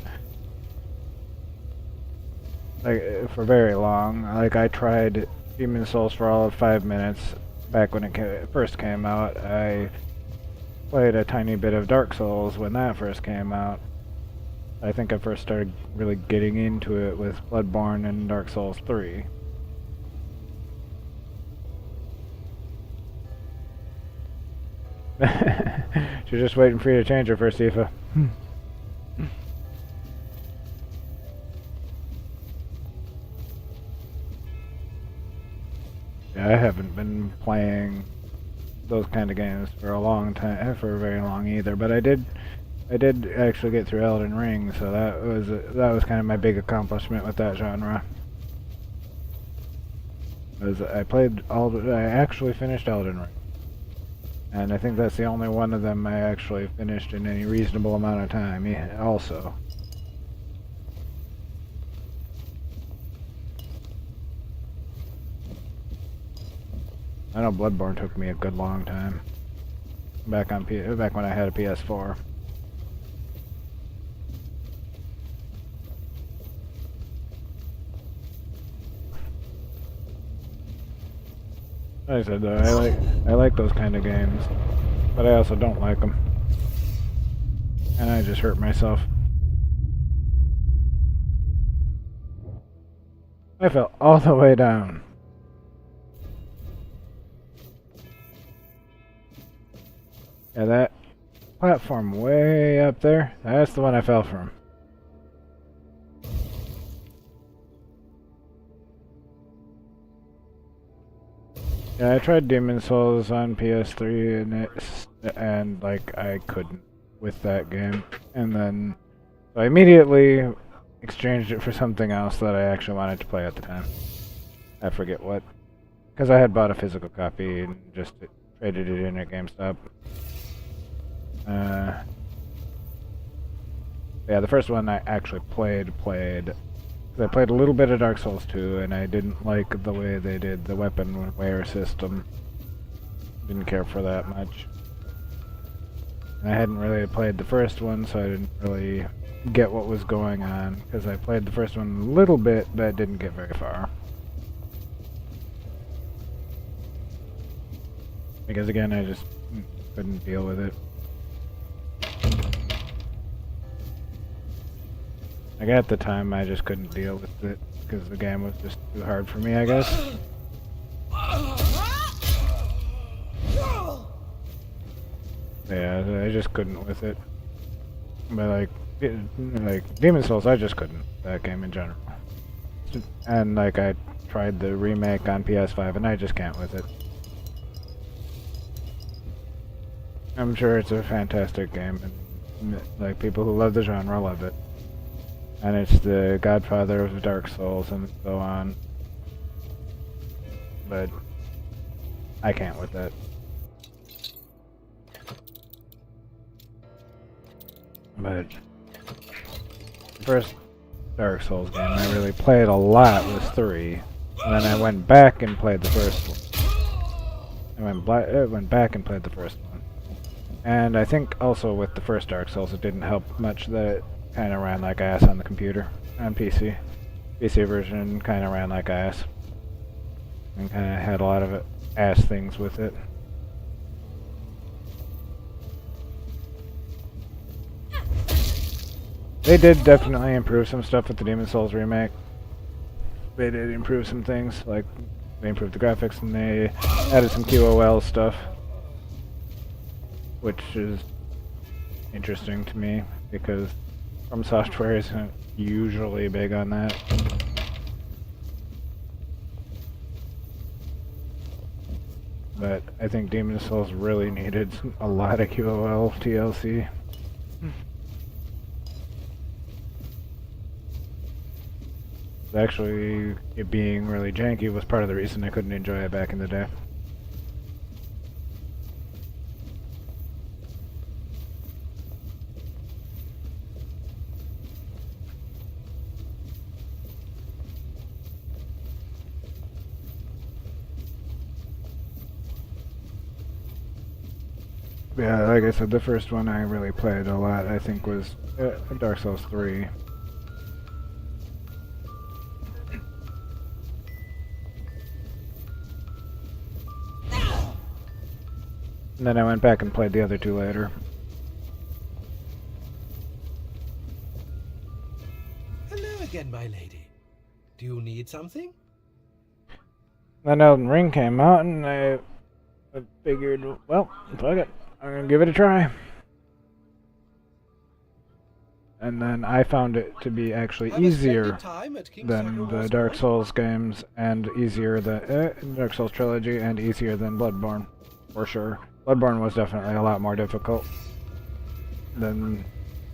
like for very long. Like I tried Demon Souls for all of 5 minutes back when it first came out. I played a tiny bit of Dark Souls when that first came out. I think I first started really getting into it with Bloodborne and Dark Souls 3. She's just waiting for you to change her first, Aoife. Yeah, I haven't been playing those kind of games for a long time, for very long either, but I did I did actually get through Elden Ring, so that was kind of my big accomplishment with that genre. I actually finished Elden Ring, and I think that's the only one of them I actually finished in any reasonable amount of time. Yeah, also. I know Bloodborne took me a good long time. Back when I had a PS4. Like I said though, I like those kind of games, but I also don't like them, and I just hurt myself. I fell all the way down. Yeah, that platform way up there, that's the one I fell from. Yeah, I tried Demon Souls on PS3 and like I couldn't with that game. And then so I immediately exchanged it for something else that I actually wanted to play at the time. I forget what. Because I had bought a physical copy and just traded it in at GameStop. Yeah, the first one I actually played. I played a little bit of Dark Souls 2, and I didn't like the way they did the weapon wear system. Didn't care for that much. And I hadn't really played the first one, so I didn't really get what was going on, because I played the first one a little bit, but didn't get very far. Because again, I just couldn't deal with it. Like at the time, I just couldn't deal with it because the game was just too hard for me, I guess. Yeah, I just couldn't with it. But like Demon Souls, I just couldn't. That game in general. And like I tried the remake on PS5, and I just can't with it. I'm sure it's a fantastic game, and like people who love the genre love it. And it's the godfather of Dark Souls and so on. But I can't with that. But the first Dark Souls game I really played a lot was 3. And then I went back and played the first one. I went back and played the first one. And I think also with the first Dark Souls it didn't help much that it kind of ran like ass on the computer, on PC. PC version kind of ran like ass. And kind of had a lot of ass things with it. They did definitely improve some stuff with the Demon Souls remake. They did improve some things, like they improved the graphics and they added some QOL stuff. Which is interesting to me, because From Software isn't usually big on that. But I think Demon Souls really needed a lot of QOL TLC. Actually, it being really janky was part of the reason I couldn't enjoy it back in the day. Yeah, like I said, the first one I really played a lot, I think, was Dark Souls 3. And then I went back and played the other 2 later. Hello again, my lady. Do you need something? Then Elden Ring came out, and I figured, well, fuck it. I'm gonna give it a try. And then I found it to be actually easier than the Dark Souls games, and easier than Dark Souls trilogy, and easier than Bloodborne, for sure. Bloodborne was definitely a lot more difficult than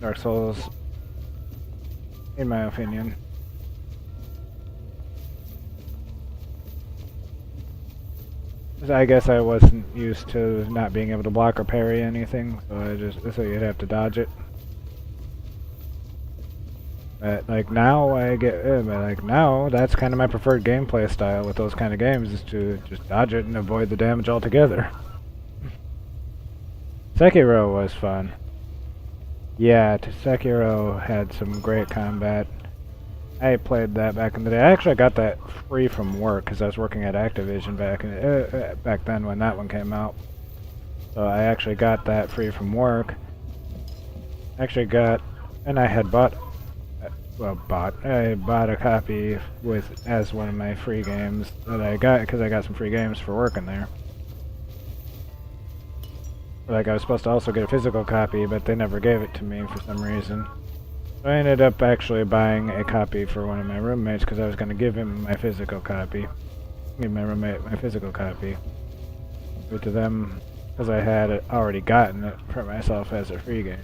Dark Souls, in my opinion. I guess I wasn't used to not being able to block or parry anything, so you'd have to dodge it. But like now now that's kind of my preferred gameplay style with those kind of games, is to just dodge it and avoid the damage altogether. Sekiro was fun. Yeah, Sekiro had some great combat. I played that back in the day. I actually got that free from work because I was working at Activision back then when that one came out. So I actually got that free from work. And I had bought a copy as one of my free games that I got because I got some free games for working there. Like, I was supposed to also get a physical copy, but they never gave it to me for some reason. So I ended up actually buying a copy for one of my roommates because I was going to give him my physical copy. Give my roommate my physical copy. Give it to them because I had already gotten it for myself as a free game.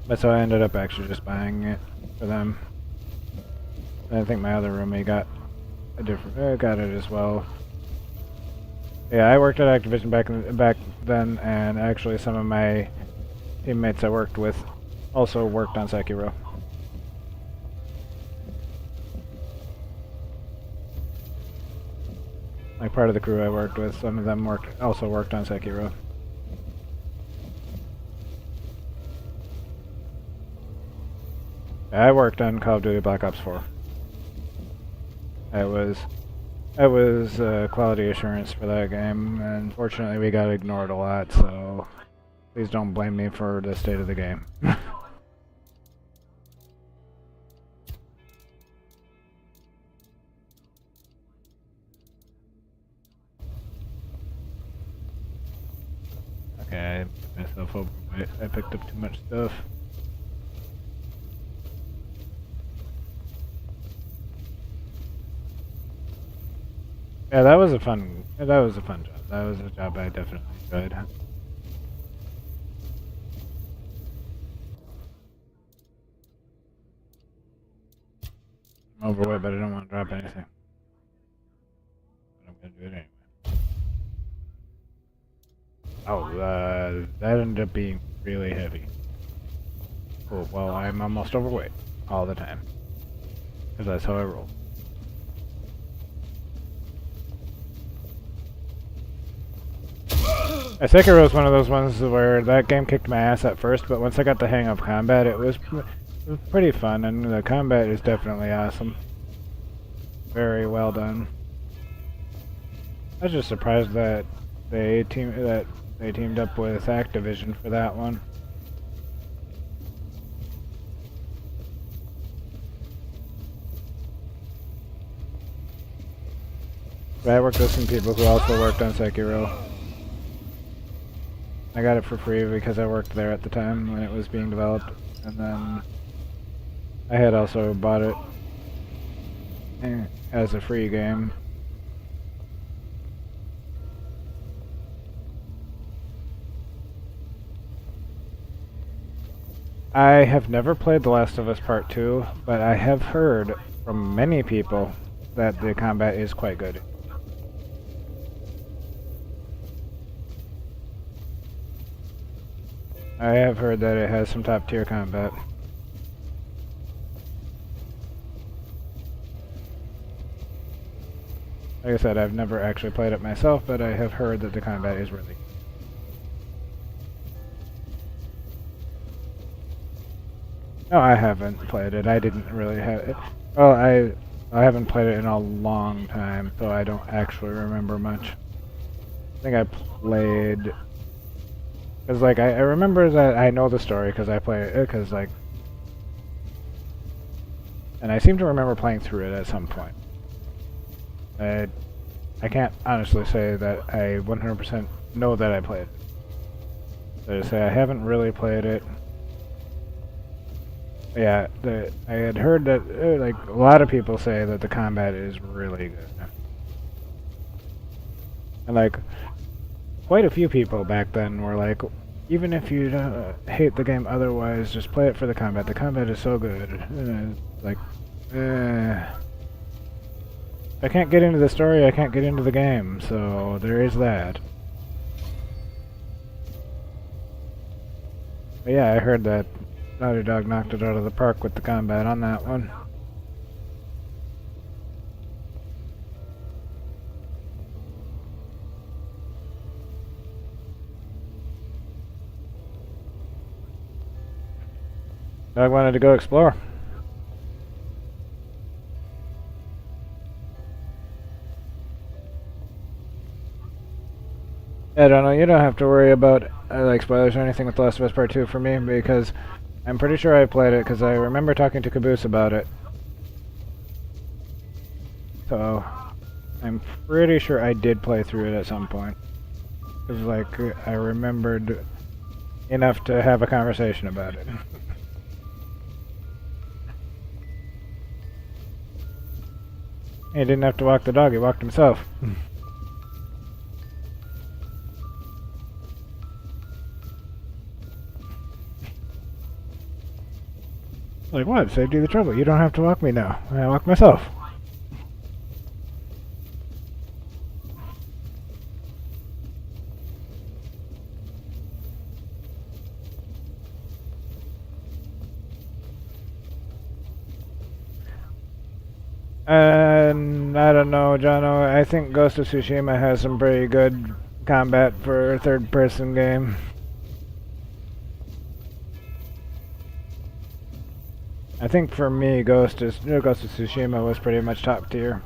But so I ended up actually just buying it for them. And I think my other roommate got got it as well. Yeah, I worked at Activision back then, and actually some of my teammates I worked with also worked on Sekiro. Like part of the crew I worked with, some of them also worked on Sekiro. I worked on Call of Duty Black Ops 4. I was quality assurance for that game, and unfortunately we got ignored a lot, so please don't blame me for the state of the game. Okay, I put myself overweight. I picked up too much stuff. Yeah, that was a fun job. That was a job I definitely enjoyed. I'm overweight, but I don't want to drop anything. But I'm gonna do it anyway. Oh, that ended up being really heavy. Cool, well, I'm almost overweight all the time. Because that's how I roll. Sekiro was one of those ones where that game kicked my ass at first, but once I got the hang of combat, it was pretty fun, and the combat is definitely awesome. Very well done. I was just surprised that they teamed up with Activision for that one. But I worked with some people who also worked on Sekiro. I got it for free because I worked there at the time when it was being developed, and then I had also bought it as a free game. I have never played The Last of Us Part 2, but I have heard from many people that the combat is quite good. I have heard that it has some top tier combat. Like I said, I've never actually played it myself, but I have heard that the combat is really good. No, I haven't played it. I didn't really have it. Well, I haven't played it in a long time, so I don't actually remember much. I think I played... Because, like, I remember that I know the story because I play it, because, like... And I seem to remember playing through it at some point. I can't honestly say that I 100% know that I played it. So to say I haven't really played it. Yeah, I had heard that, like, a lot of people say that the combat is really good. And, like... Quite a few people back then were like, even if you hate the game otherwise, just play it for the combat. The combat is so good. Like, if I can't get into the story, I can't get into the game, so there is that. But yeah, I heard that Naughty Dog knocked it out of the park with the combat on that one. Dog wanted to go explore. I don't know, you don't have to worry about like spoilers or anything with The Last of Us Part 2 for me, because I'm pretty sure I played it, because I remember talking to Caboose about it. So, I'm pretty sure I did play through it at some point. It was like, I remembered enough to have a conversation about it. He didn't have to walk the dog, he walked himself. Like, what? Saved you the trouble. You don't have to walk me now. I walk myself. And I don't know, Jono. I think Ghost of Tsushima has some pretty good combat for a third-person game. I think for me, Ghost of Tsushima was pretty much top tier.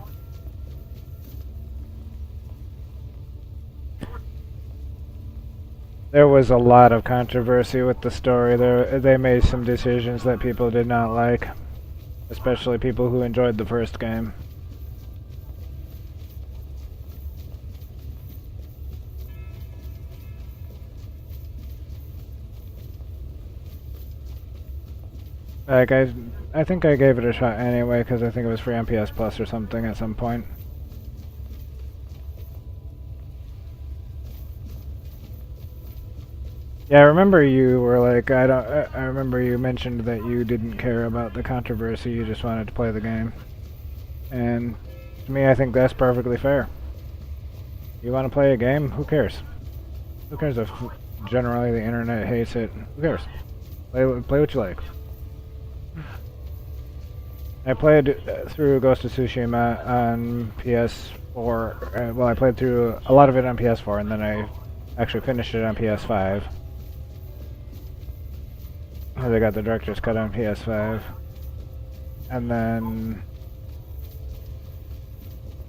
There was a lot of controversy with the story. They made some decisions that people did not like, especially people who enjoyed the first game. Like, I think I gave it a shot anyway, because I think it was free on PS Plus or something at some point. Yeah, I remember you were like, I remember you mentioned that you didn't care about the controversy, you just wanted to play the game. And to me, I think that's perfectly fair. You want to play a game? Who cares? Who cares if generally the internet hates it? Who cares? Play what you like. I played through Ghost of Tsushima on PS4. Well, I played through a lot of it on PS4, and then I actually finished it on PS5. They got the director's cut on PS5. And then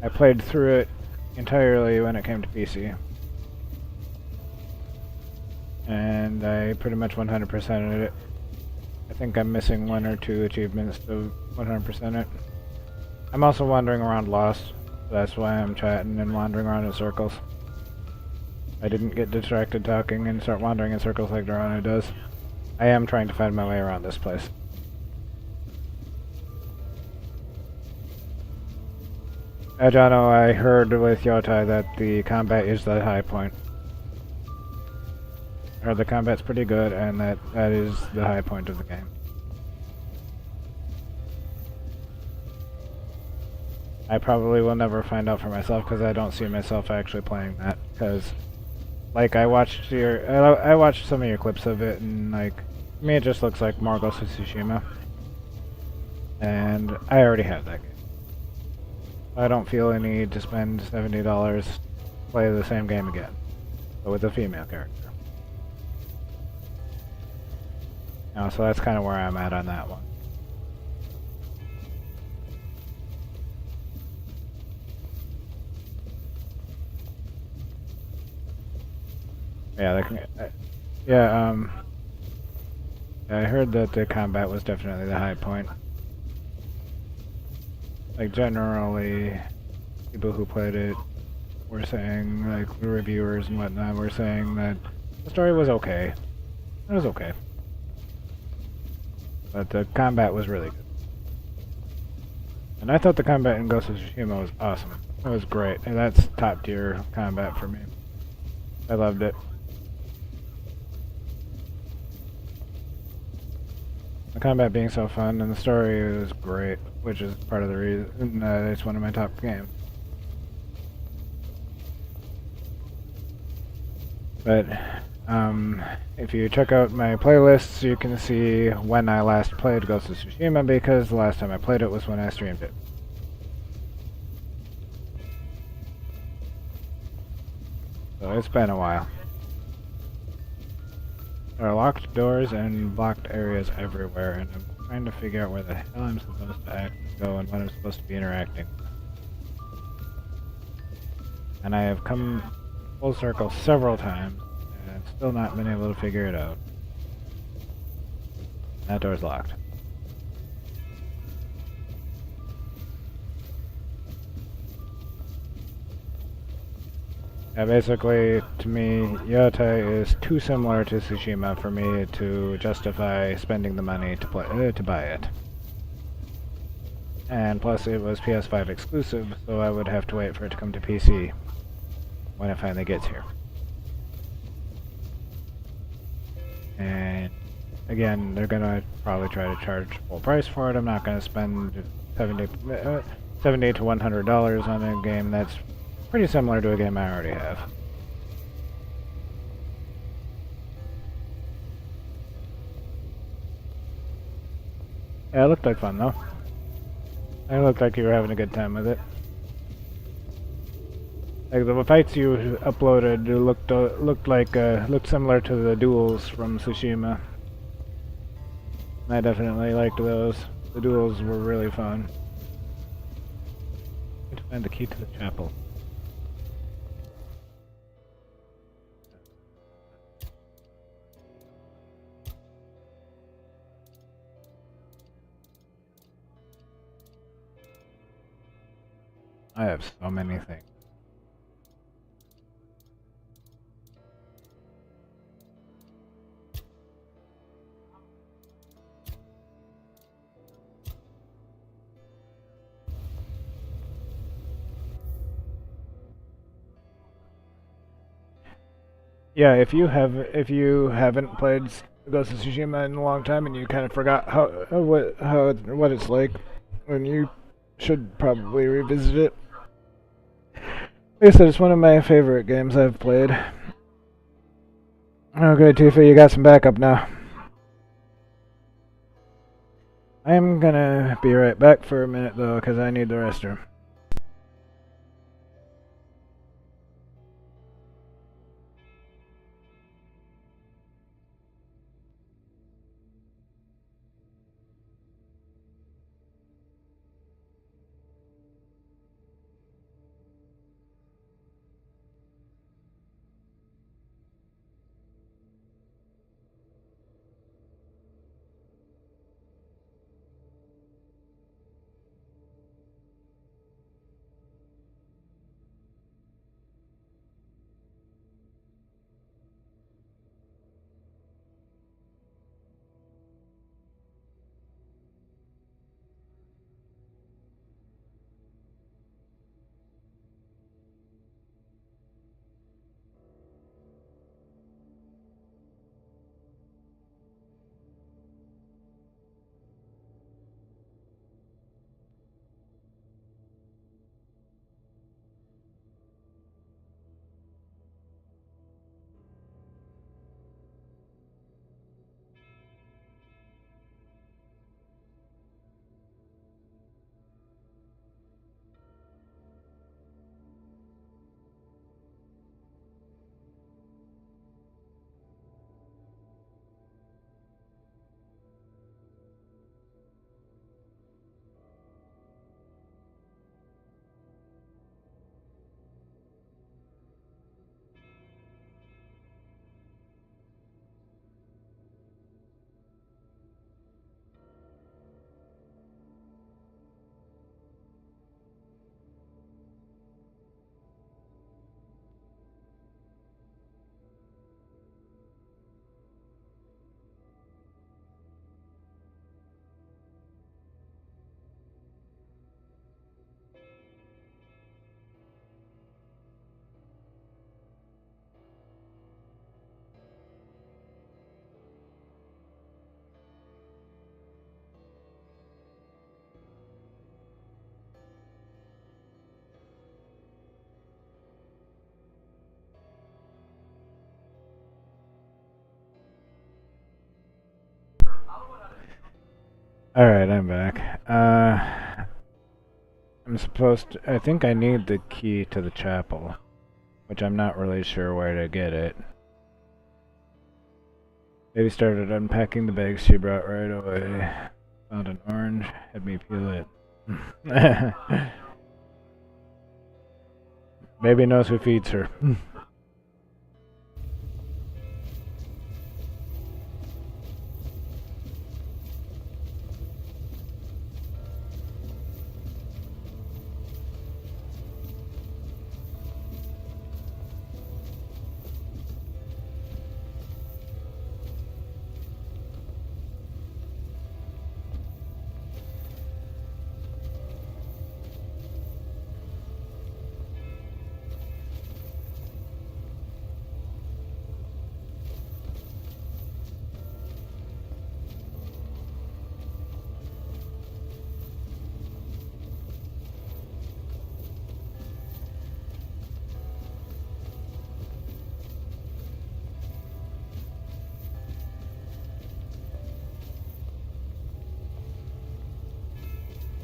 I played through it entirely when it came to PC. And I pretty much 100%ed it. I think I'm missing 1 or 2 achievements to 100% it. I'm also wandering around lost. That's why I'm chatting and wandering around in circles. I didn't get distracted talking and start wandering in circles like Dorana does. I am trying to find my way around this place. Jono, I heard with Yotai that the combat is the high point. Or the combat's pretty good, and that is the high point of the game. I probably will never find out for myself because I don't see myself actually playing that. Because, like, I watched some of your clips of it, and like, to me it just looks like more Ghost of Tsushima. And I already have that game. I don't feel a need to spend $70 to play the same game again, but with a female character. So that's kind of where I'm at on that one. Yeah, I heard that the combat was definitely the high point. Like, generally, people who played it were saying, like, the reviewers and whatnot were saying that the story was okay. It was okay. But the combat was really good. And I thought the combat in Ghost of Tsushima was awesome. It was great. And that's top tier combat for me. I loved it. The combat being so fun and the story was great, which is part of the reason it's one of my top games. But if you check out my playlists, you can see when I last played Ghost of Tsushima, because the last time I played it was when I streamed it. So it's been a while. There are locked doors and blocked areas everywhere, and I'm trying to figure out where the hell I'm supposed to actually go and when I'm supposed to be interacting. And I have come full circle several times, and I've still not been able to figure it out. That door's locked. Yeah, basically, to me, Yotai is too similar to Tsushima for me to justify spending the money to buy it. And plus, it was PS5 exclusive, so I would have to wait for it to come to PC when it finally gets here. And again, they're gonna probably try to charge full price for it. I'm not gonna spend $70 to $100 on a game that's pretty similar to a game I already have. Yeah, it looked like fun though. It looked like you were having a good time with it. Like the fights you uploaded looked similar to the duels from Tsushima. I definitely liked those. The duels were really fun. I need to find the key to the chapel. I have so many things. Yeah, if you haven't played Ghost of Tsushima in a long time and you kind of forgot what it's like, then you should probably revisit it. Like I said, it's one of my favorite games I've played. Okay, Tifa, you got some backup now. I'm gonna be right back for a minute though, because I need the restroom. Alright, I'm back. I'm supposed to... I think I need the key to the chapel, which I'm not really sure where to get it. Baby started unpacking the bags she brought right away. Found an orange, had me peel it. Baby knows who feeds her.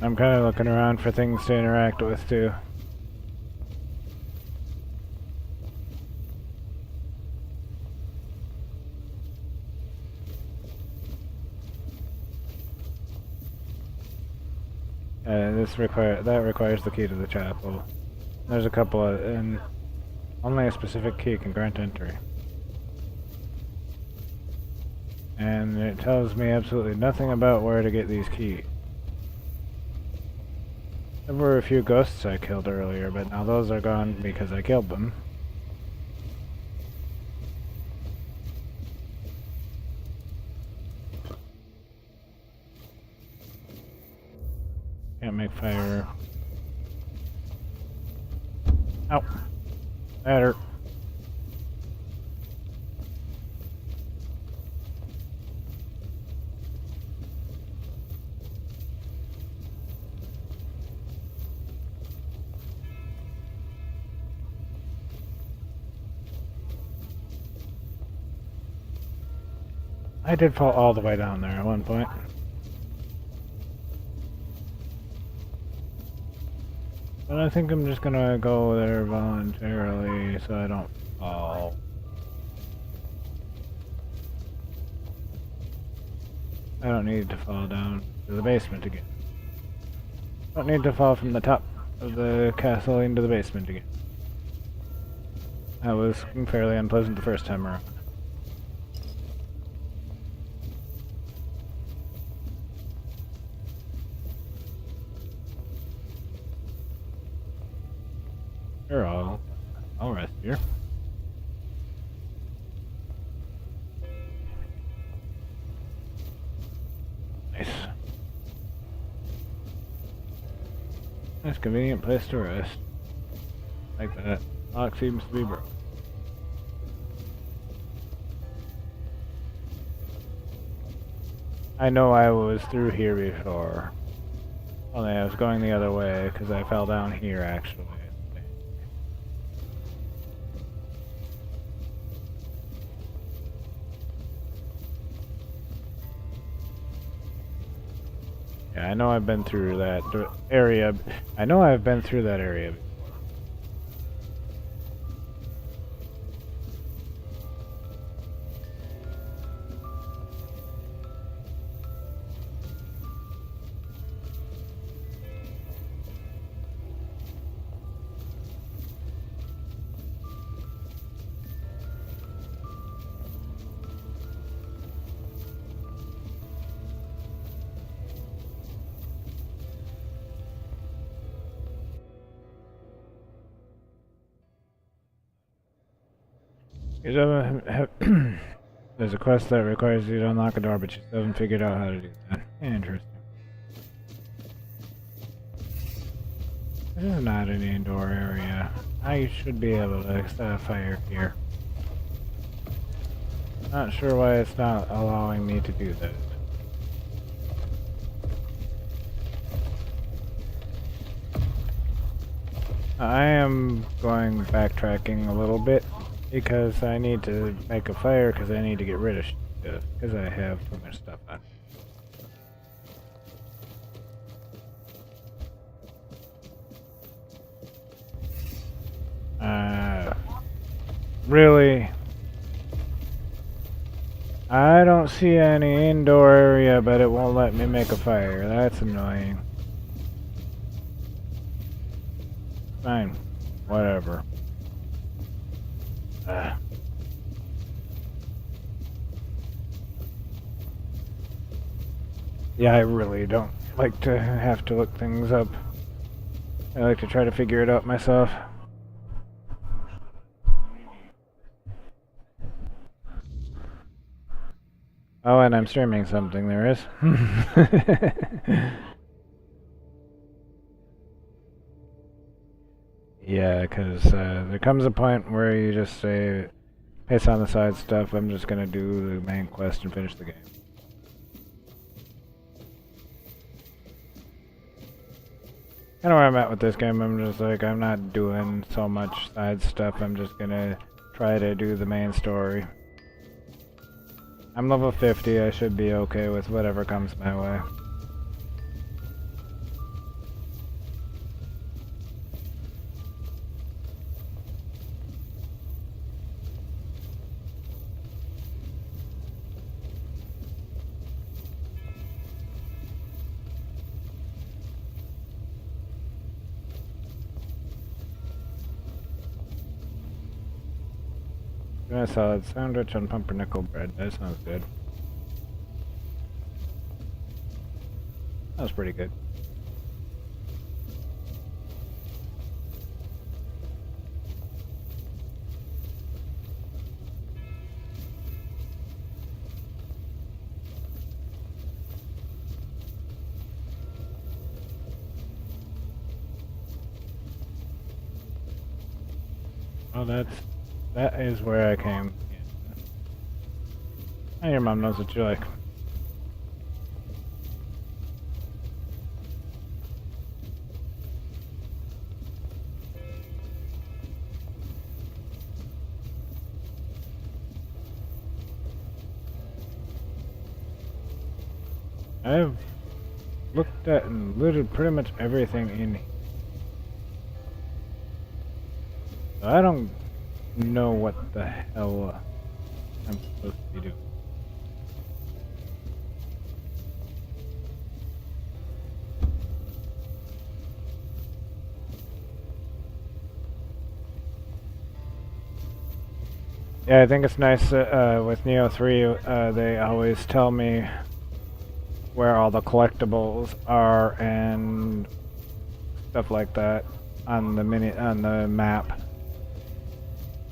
I'm kind of looking around for things to interact with, too. That requires the key to the chapel. There's a couple of, and only a specific key can grant entry. And it tells me absolutely nothing about where to get these keys. There were a few ghosts I killed earlier, but now those are gone because I killed them. Can't make fire. Ow. That hurt. I did fall all the way down there at one point. But I think I'm just gonna go there voluntarily so I don't fall. I don't need to fall down to the basement again. Don't need to fall from the top of the castle into the basement again. That was fairly unpleasant the first time around. Sure, I'll rest here. Nice. Nice convenient place to rest. Like that. Lock seems to be broken. I know I was through here before. Only I was going the other way because I fell down here actually. Yeah, I know I've been through that area. I know I've been through that area before. There's a quest that requires you to unlock a door, but you still haven't figured out how to do that. Interesting. This is not an indoor area. I should be able to set a fire here. Not sure why it's not allowing me to do that. I am going backtracking a little bit. Because I need to make a fire, because I need to get rid of stuff, because I have too much stuff on. really... I don't see any indoor area, but it won't let me make a fire. That's annoying. Fine. Whatever. Yeah, I really don't like to have to look things up. I like to try to figure it out myself. Oh, and I'm streaming something, there is. Yeah, because there comes a point where you just say, pace on the side stuff, I'm just gonna do the main quest and finish the game. Kind of where I'm at with this game, I'm just like, I'm not doing so much side stuff, I'm just gonna try to do the main story. I'm level 50, I should be okay with whatever comes my way. Tuna salad sandwich on pumpernickel bread. That sounds good. That was pretty good. Oh, that is where I came. Yeah. Your mom knows what you like. I've looked at and looted pretty much everything in here. So I don't know what the hell I'm supposed to be doing. Yeah, I think it's nice with Neo 3, they always tell me where all the collectibles are and stuff like that on the map.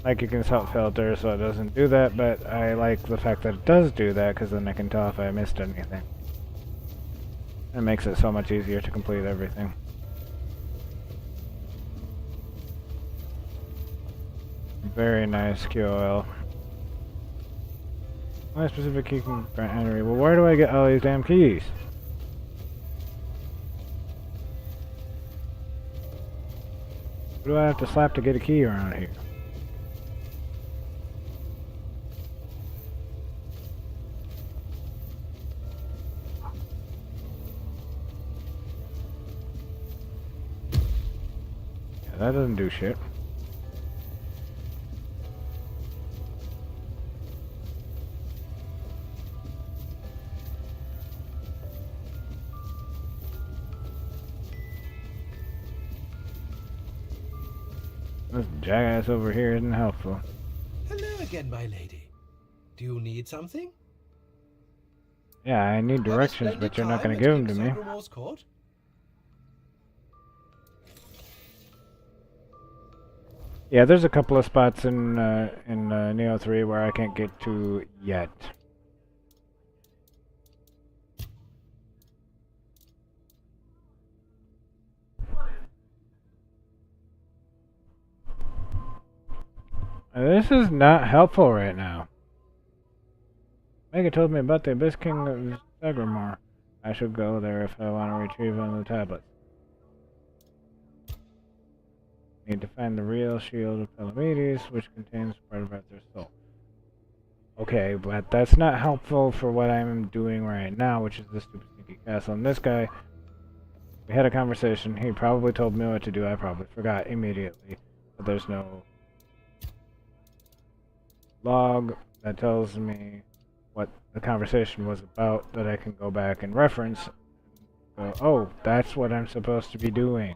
Like you can self filter, so it doesn't do that, but I like the fact that it does do that because then I can tell if I missed anything. It makes it so much easier to complete everything. Very nice QOL. My specific key can grant Henry. Well, where do I get all these damn keys? What do I have to slap to get a key around here? Yeah, that doesn't do shit. This jackass over here isn't helpful. Hello again, my lady. Do you need something? Yeah, I need directions, but you're not going to give them to me. Yeah, there's a couple of spots in Neo 3 where I can't get to yet. This is not helpful right now. Mega told me about the Abyss King of Sagramore. I should go there if I want to retrieve one of the tablets. Need to find the real shield of Palamedes, which contains part of Arthur's soul. Okay, but that's not helpful for what I'm doing right now, which is the stupid sneaky castle. And this guy, we had a conversation. He probably told me what to do. I probably forgot immediately. But there's no log that tells me what the conversation was about that I can go back and reference. Go, oh, that's what I'm supposed to be doing.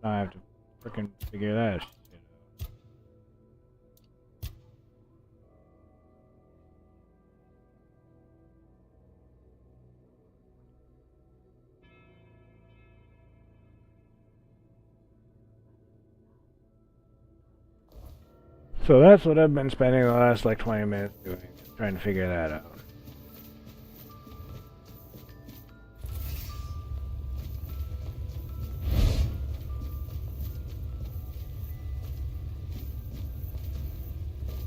Now I have to frickin' figure that shit out. So that's what I've been spending the last like 20 minutes doing, trying to figure that out.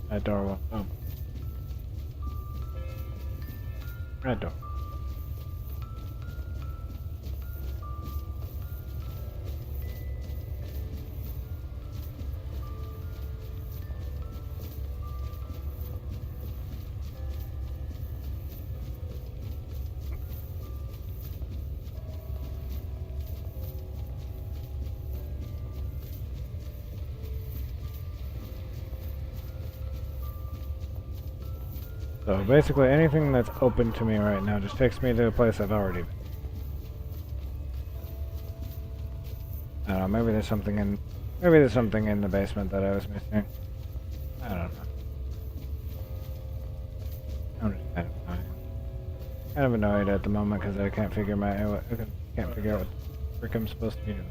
That door won't open. That door. So basically anything that's open to me right now just takes me to a place I've already been. I don't know, maybe there's something in the basement that I was missing. I don't know. I'm just kind of annoyed at the moment because I can't figure out what the frick I'm supposed to be doing.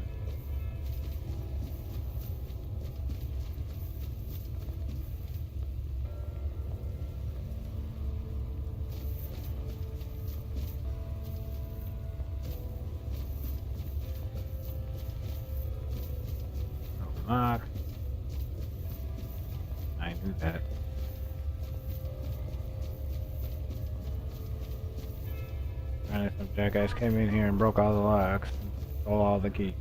Lock. I knew that. And some jackass came in here and broke all the locks and stole all the keys.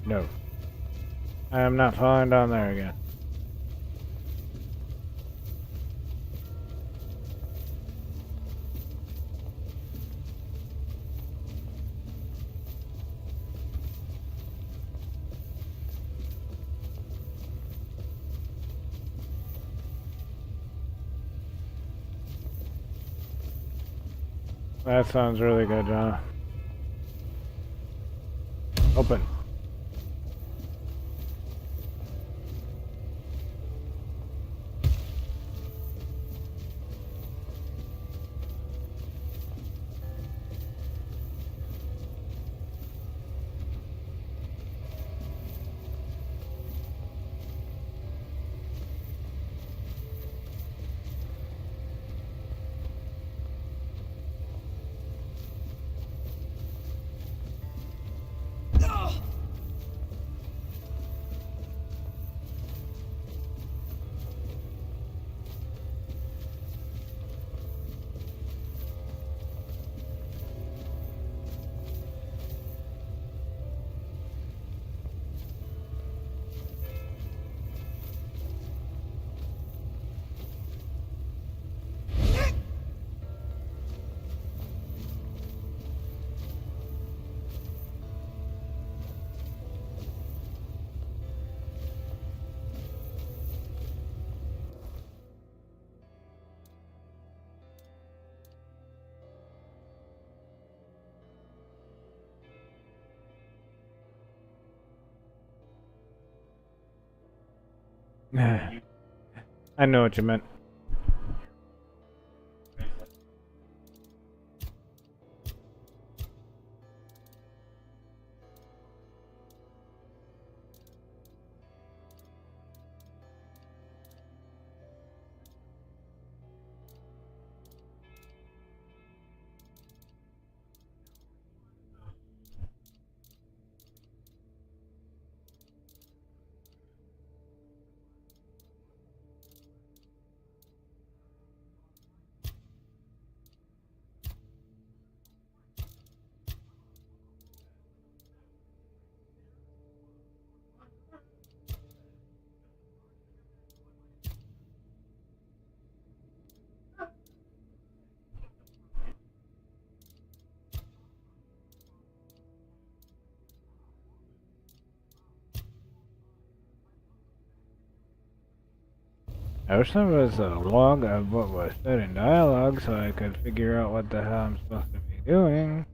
No. I am not falling down there again. That sounds really good, John. Open. I know what you meant. I wish there was a log of what was said in dialogue so I could figure out what the hell I'm supposed to be doing.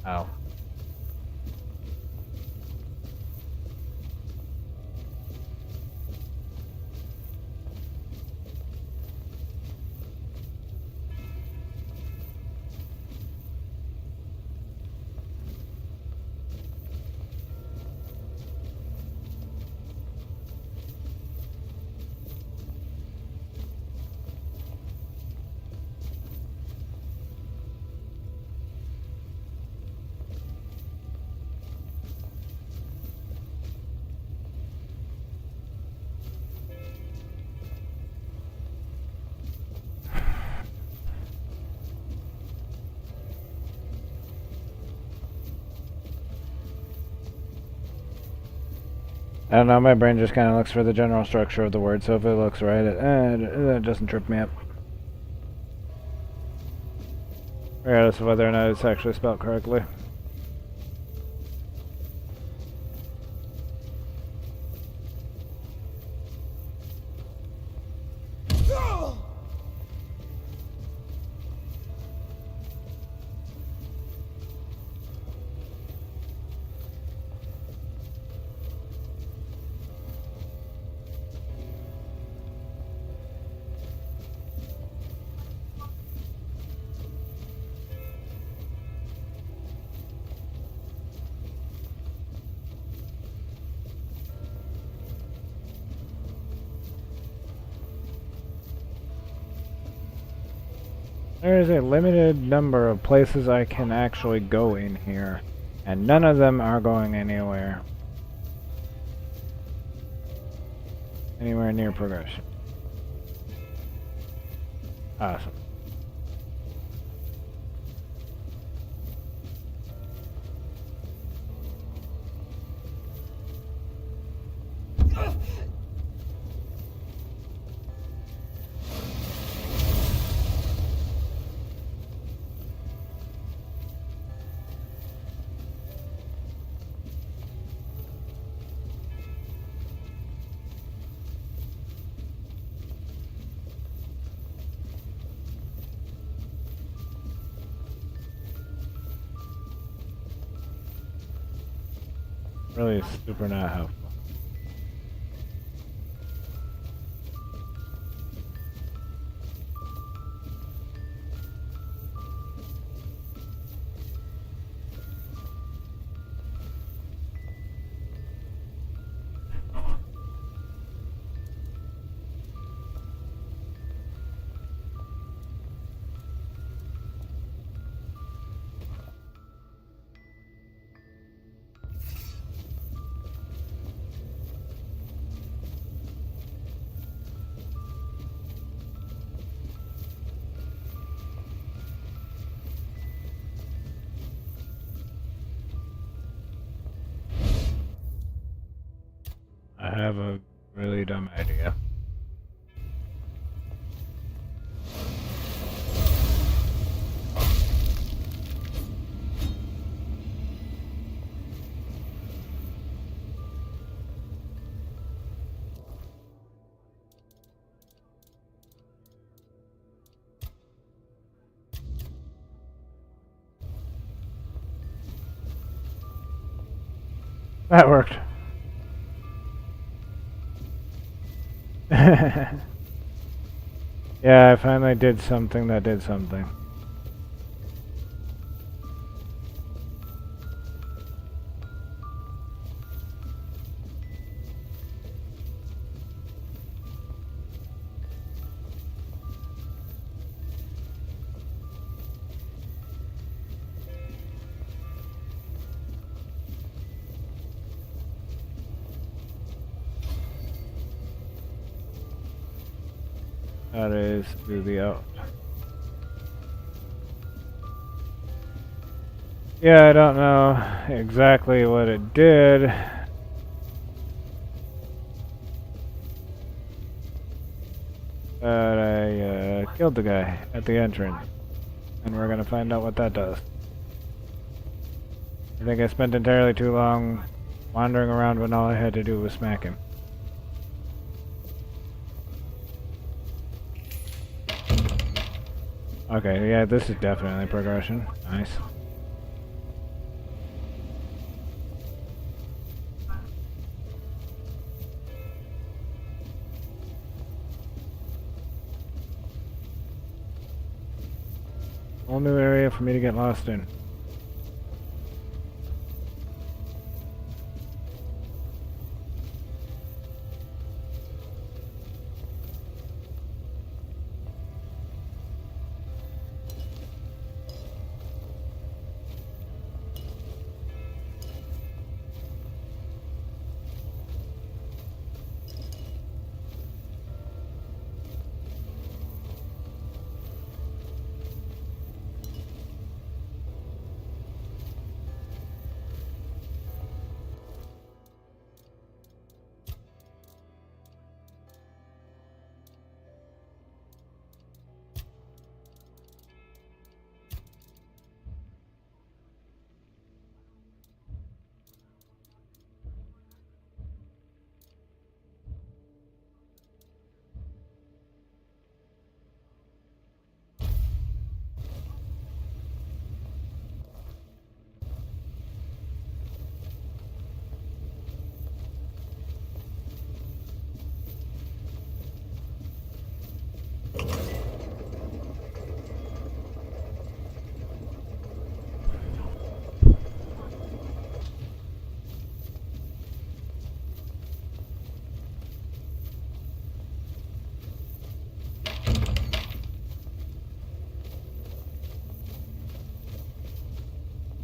Ow. I don't know, my brain just kind of looks for the general structure of the word, so if it looks right, it doesn't trip me up. Regardless of whether or not it's actually spelled correctly. There is a limited number of places I can actually go in here, and none of them are going anywhere. Anywhere near progression. Awesome. Really super not helpful. I have a really dumb idea. That worked. Yeah, I finally did something that did something. That is to the out. Yeah, I don't know exactly what it did. But I killed the guy at the entrance. And we're gonna find out what that does. I think I spent entirely too long wandering around when all I had to do was smack him. Okay, yeah, this is definitely progression. Nice. Whole new area for me to get lost in.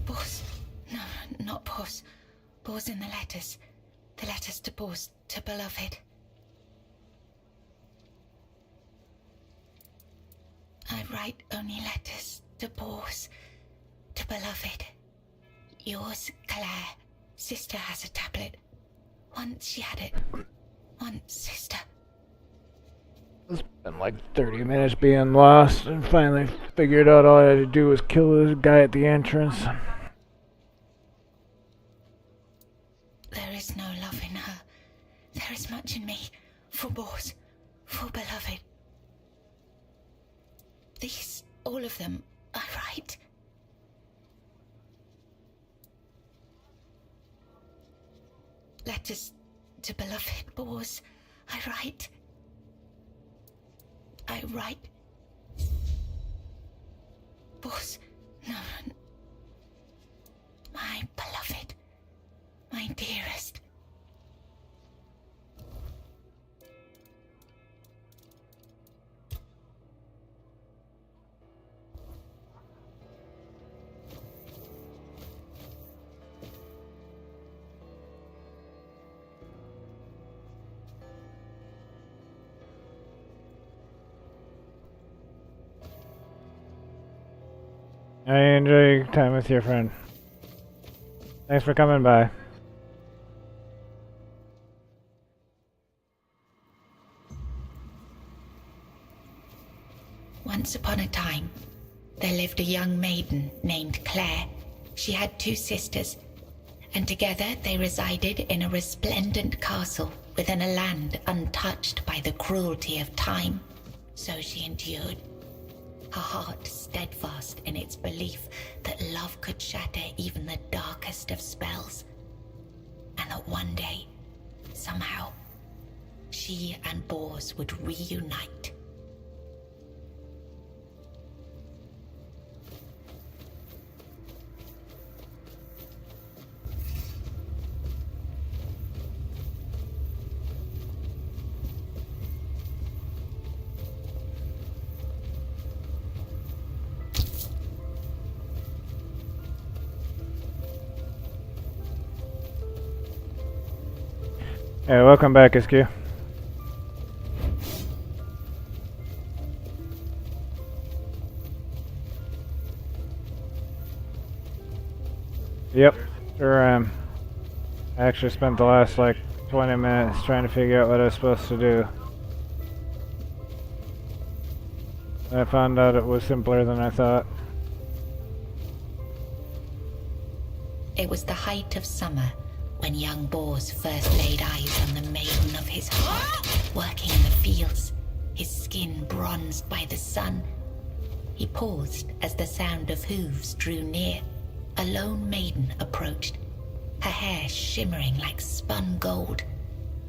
Boss. No, not Boss. Boss in the letters. The letters to Boss, to beloved. I write only letters to Boss, to beloved. Yours, Claire. Sister has a tablet. Once she had it. Once, sister. It's been like 30 minutes being lost and finally figured out all I had to do was kill this guy at the entrance. There is no love in her. There is much in me. For Boss. For beloved. These, all of them, I write. Letters to beloved Boss. I write. I write. Boss. No. My beloved. My dearest. I enjoy your time with your friend. Thanks for coming by. Once upon a time, there lived a young maiden named Claire. She had 2 sisters, and together they resided in a resplendent castle within a land untouched by the cruelty of time. So she endured, her heart steadfast in its belief that love could shatter even the darkest of spells. And and that one day, somehow, she and Bors would reunite. Hey, welcome back, SQ. Yep, sure am. I actually spent the last like 20 minutes trying to figure out what I was supposed to do. I found out it was simpler than I thought. It was the height of summer when young Bors first laid eyes on the maiden of his heart, working in the fields, his skin bronzed by the sun. He paused as the sound of hooves drew near. A lone maiden approached, her hair shimmering like spun gold,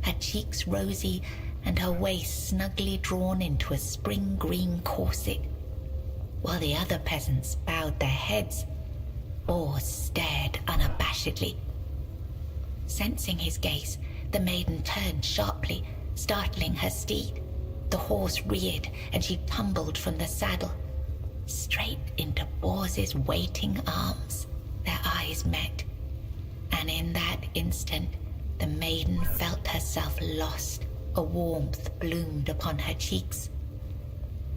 her cheeks rosy and her waist snugly drawn into a spring green corset. While the other peasants bowed their heads, Bors stared unabashedly. Sensing his gaze, the maiden turned sharply, startling her steed. The horse reared and she tumbled from the saddle, straight into Bors's waiting arms. Their eyes met, and in that instant, the maiden felt herself lost. A warmth bloomed upon her cheeks,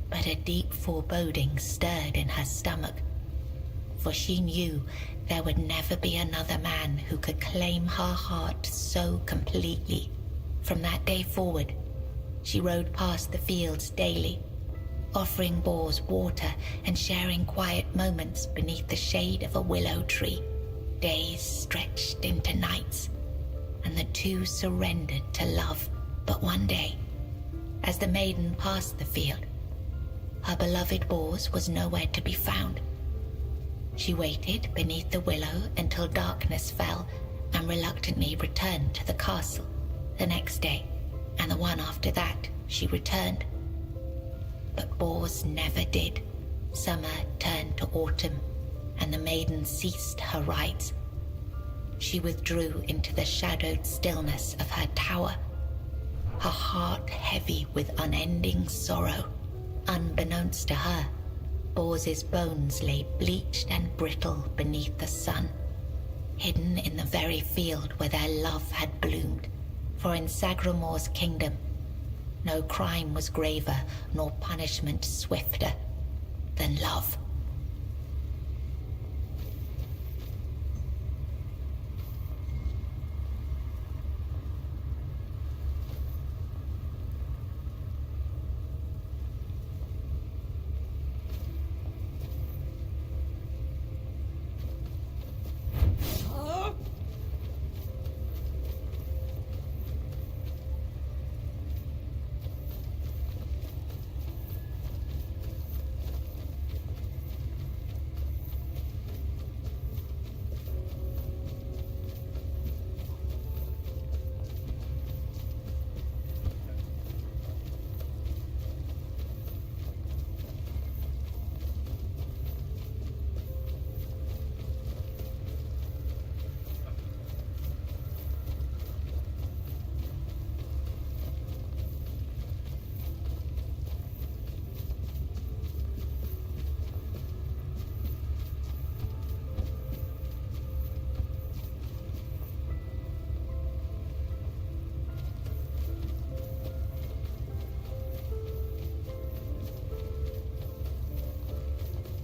but a deep foreboding stirred in her stomach, for she knew there would never be another man who could claim her heart so completely. From that day forward, she rode past the fields daily, offering Bors water and sharing quiet moments beneath the shade of a willow tree. Days stretched into nights, and the two surrendered to love. But one day, as the maiden passed the field, her beloved Bors was nowhere to be found. She waited beneath the willow until darkness fell and reluctantly returned to the castle. The next day, and the one after that, she returned. But Bors never did. Summer turned to autumn, and the maiden ceased her rides. She withdrew into the shadowed stillness of her tower, her heart heavy with unending sorrow. Unbeknownst to her, Bors's bones lay bleached and brittle beneath the sun, hidden in the very field where their love had bloomed. For in Sagramor's kingdom, no crime was graver, nor punishment swifter than love.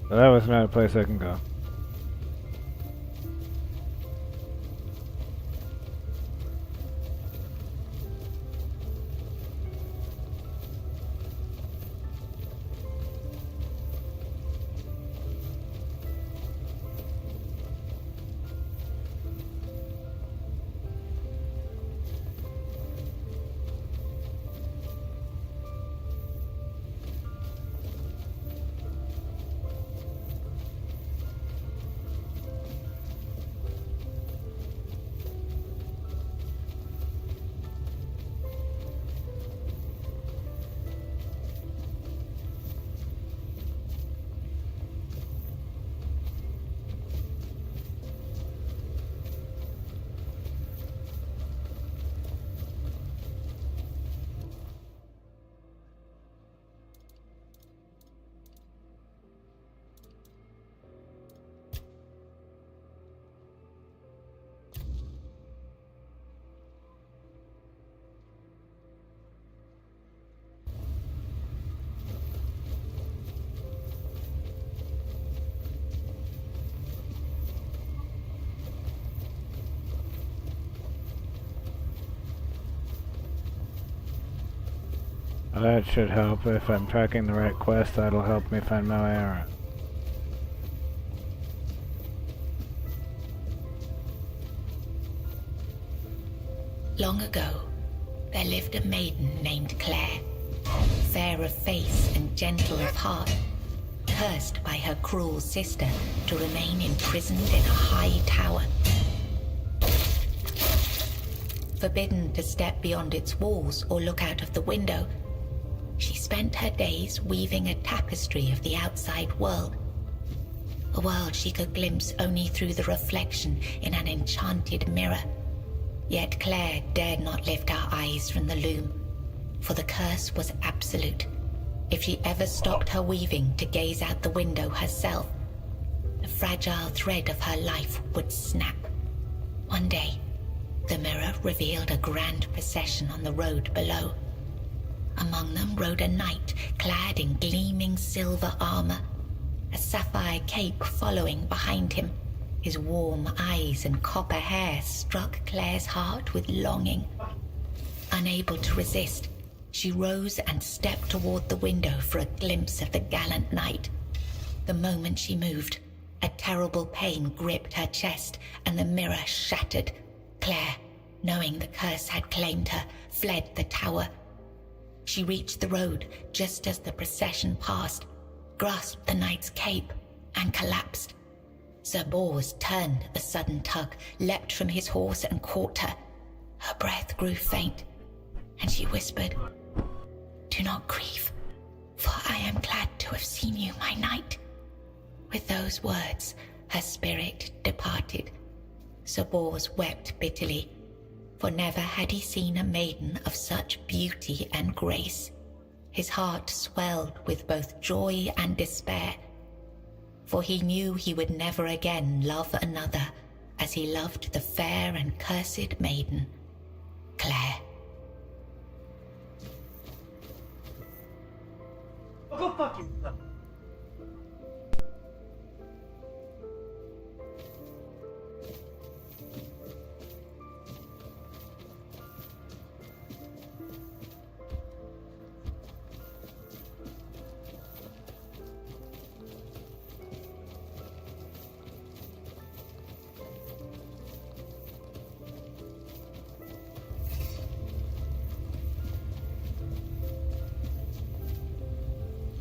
So that was not a place I can go. That should help. If I'm tracking the right quest, that'll help me find my way around. Long ago, there lived a maiden named Claire, fair of face and gentle of heart, cursed by her cruel sister to remain imprisoned in a high tower. Forbidden to step beyond its walls or look out of the window, she spent her days weaving a tapestry of the outside world, a world she could glimpse only through the reflection in an enchanted mirror. Yet Claire dared not lift her eyes from the loom, for the curse was absolute. If she ever stopped her weaving to gaze out the window herself, the fragile thread of her life would snap. One day, the mirror revealed a grand procession on the road below. Among them rode a knight clad in gleaming silver armor, a sapphire cape following behind him. His warm eyes and copper hair struck Claire's heart with longing. Unable to resist, she rose and stepped toward the window for a glimpse of the gallant knight. The moment she moved, a terrible pain gripped her chest and the mirror shattered. Claire, knowing the curse had claimed her, fled the tower. She reached the road just as the procession passed, grasped the knight's cape, and collapsed. Sir Bors turned a sudden tug, leapt from his horse and caught her. Her breath grew faint, and she whispered, "Do not grieve, for I am glad to have seen you, my knight." With those words, her spirit departed. Sir Bors wept bitterly, for never had he seen a maiden of such beauty and grace. His heart swelled with both joy and despair, for he knew he would never again love another as he loved the fair and cursed maiden, Claire. Go fuck yourself.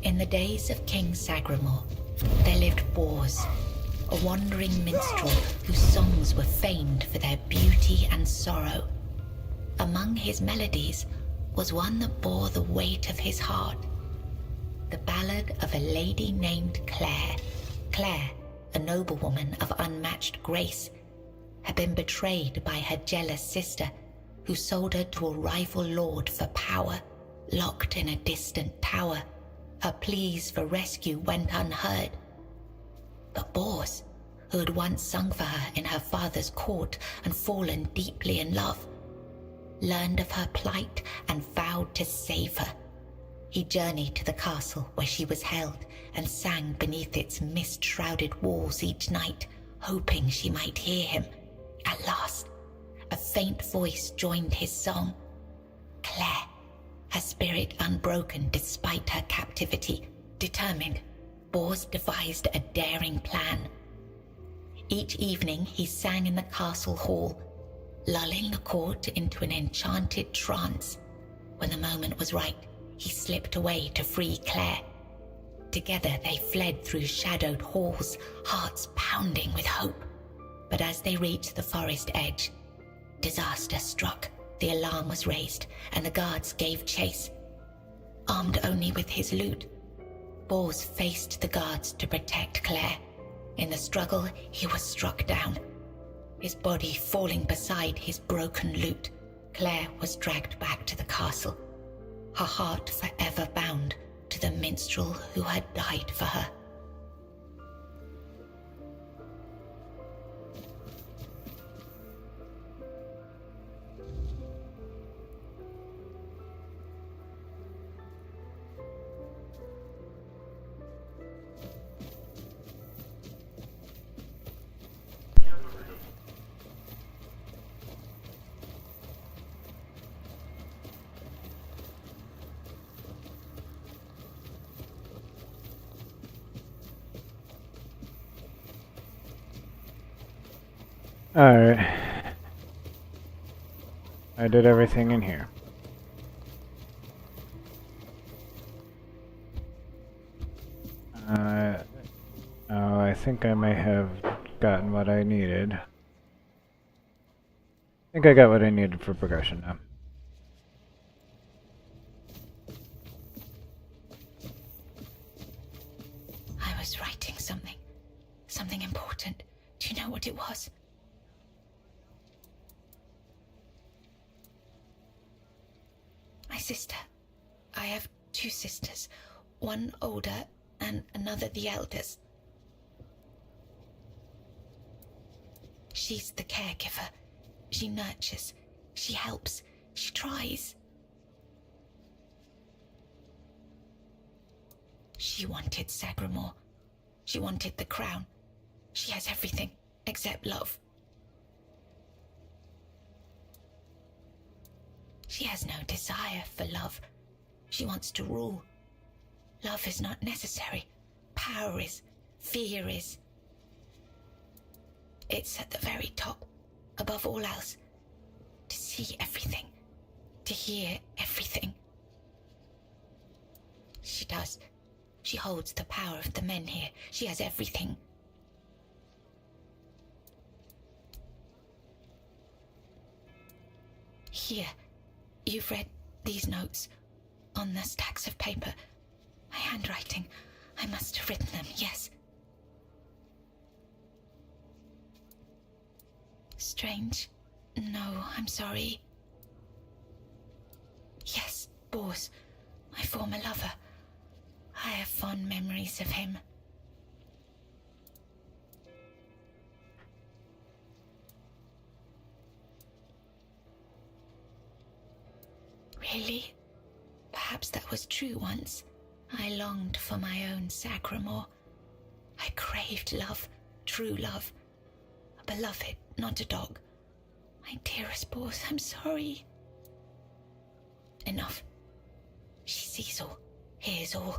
In the days of King Sagramore, there lived Bors, a wandering minstrel whose songs were famed for their beauty and sorrow. Among his melodies was one that bore the weight of his heart, the ballad of a lady named Claire. Claire, a noblewoman of unmatched grace, had been betrayed by her jealous sister, who sold her to a rival lord for power. Locked in a distant tower, her pleas for rescue went unheard. But Bors, who had once sung for her in her father's court and fallen deeply in love, learned of her plight and vowed to save her. He journeyed to the castle where she was held and sang beneath its mist-shrouded walls each night, hoping she might hear him. At last, a faint voice joined his song. Claire, her spirit unbroken despite her captivity, determined, Bors devised a daring plan. Each evening he sang in the castle hall, lulling the court into an enchanted trance. When the moment was right, he slipped away to free Claire. Together they fled through shadowed halls, hearts pounding with hope. But as they reached the forest edge, disaster struck. The alarm was raised, and the guards gave chase. Armed only with his lute, Bors faced the guards to protect Claire. In the struggle, he was struck down, his body falling beside his broken lute. Claire was dragged back to the castle, her heart forever bound to the minstrel who had died for her. Alright. I did everything in here. Oh, I think I may have gotten what I needed. I think I got what I needed for progression now. I was writing something. Something important. Do you know what it was? My sister. I have two sisters. One older and another the eldest. She's the caregiver. She nurtures. She helps. She tries. She wanted Sagramore. She wanted the crown. She has everything except love. She has no desire for love. She wants to rule. Love is not necessary. Power is. Fear is. It's at the very top, above all else. To see everything. To hear everything. She does. She holds the power of the men here. She has everything. Here, you've read these notes on the stacks of paper. My handwriting. I must have written them, yes. Strange. No, I'm sorry. Yes, Bors, my former lover. I have fond memories of him. Really? Perhaps that was true once. I longed for my own Sagramore. I craved love, true love. A beloved, not a dog. My dearest Bors, I'm sorry. Enough. She sees all, hears all.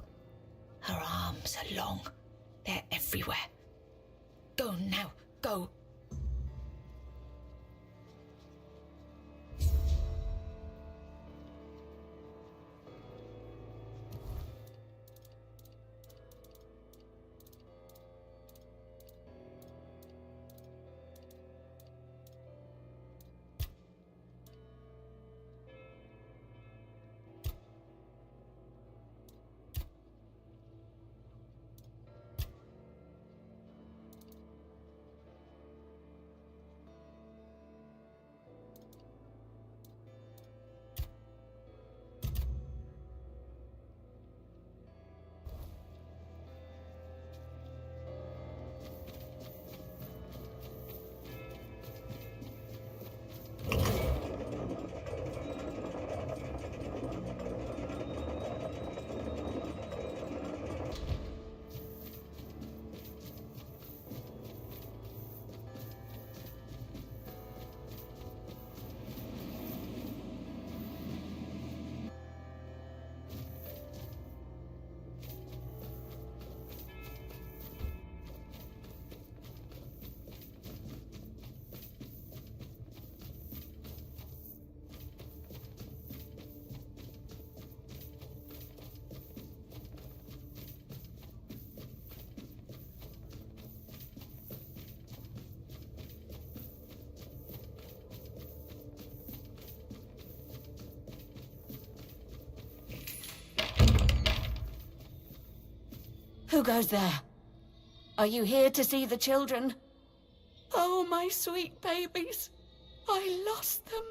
Her arms are long. They're everywhere. Go now, go. Who goes there? Are you here to see the children? Oh, my sweet babies. I lost them.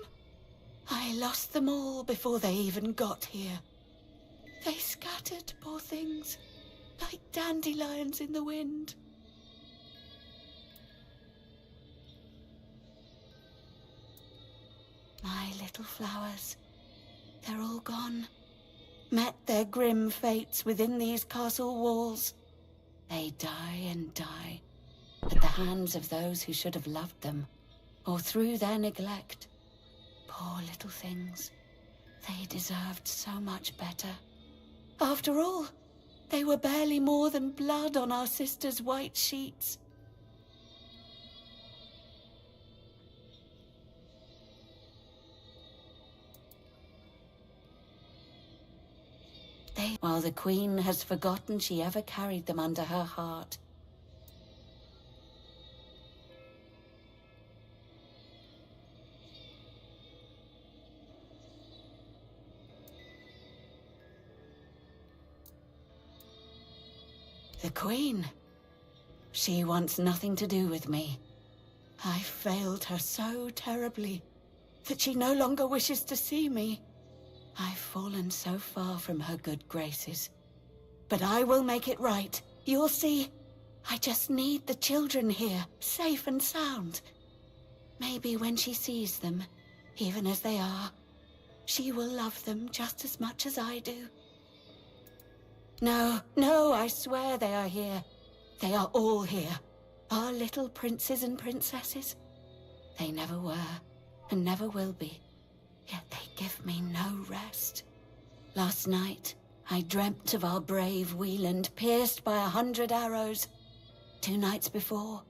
I lost them all before they even got here. They scattered, poor things, like dandelions in the wind. My little flowers, they're all gone. Met their grim fates within these castle walls. They die and die at the hands of those who should have loved them, or through their neglect. Poor little things. They deserved so much better. After all, they were barely more than blood on our sister's white sheets. while the Queen has forgotten she ever carried them under her heart. The Queen. She wants nothing to do with me. I failed her so terribly that she no longer wishes to see me. I've fallen so far from her good graces. But I will make it right. You'll see. I just need the children here, safe and sound. Maybe when she sees them, even as they are, she will love them just as much as I do. No, no, I swear they are here. They are all here. Our little princes and princesses. They never were, and never will be. Yet they give me no rest. Last night, I dreamt of our brave Wieland pierced by 100 arrows. 2 nights before,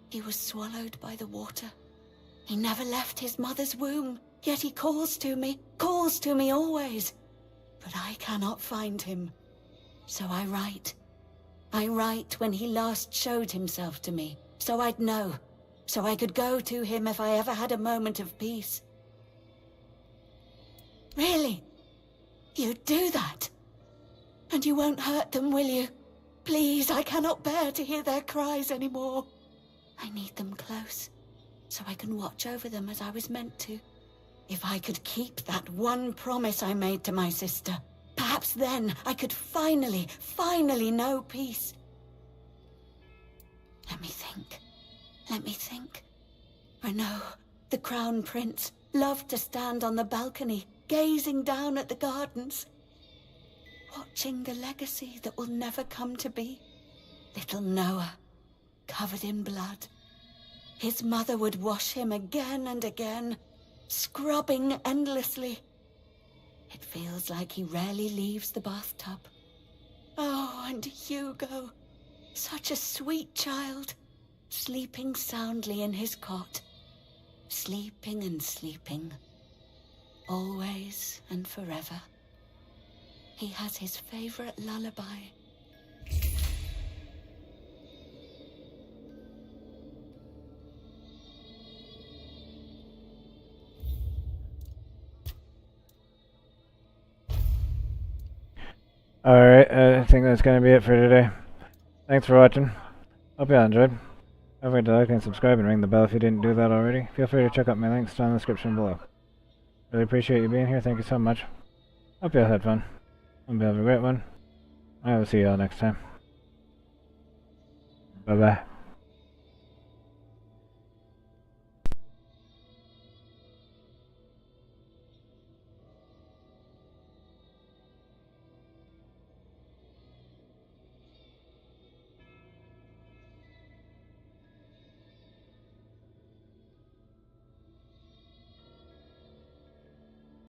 he was swallowed by the water. He never left his mother's womb, yet he calls to me always. But I cannot find him. So I write. I write when he last showed himself to me, so I'd know, so I could go to him if I ever had a moment of peace. Really? You'd do that? And you won't hurt them, will you? Please, I cannot bear to hear their cries anymore. I need them close, so I can watch over them as I was meant to. If I could keep that one promise I made to my sister, perhaps then I could finally know peace. Let me think. Renaud, the Crown Prince, loved to stand on the balcony, gazing down at the gardens, watching the legacy that will never come to be. Little Noah, covered in blood. His mother would wash him again and again, scrubbing endlessly. It feels like he rarely leaves the bathtub. Oh, and Hugo, such a sweet child, sleeping soundly in his cot, sleeping and sleeping, always and forever. He has his favorite lullaby. Alright, I think that's gonna be it for today. Thanks for watching. Hope you all enjoyed. Don't forget to like and subscribe and ring the bell if you didn't do that already. Feel free to check out my links down in the description below. Really appreciate you being here. Thank you so much. Hope you all had fun. Hope you have a great one. I will see you all next time. Bye bye.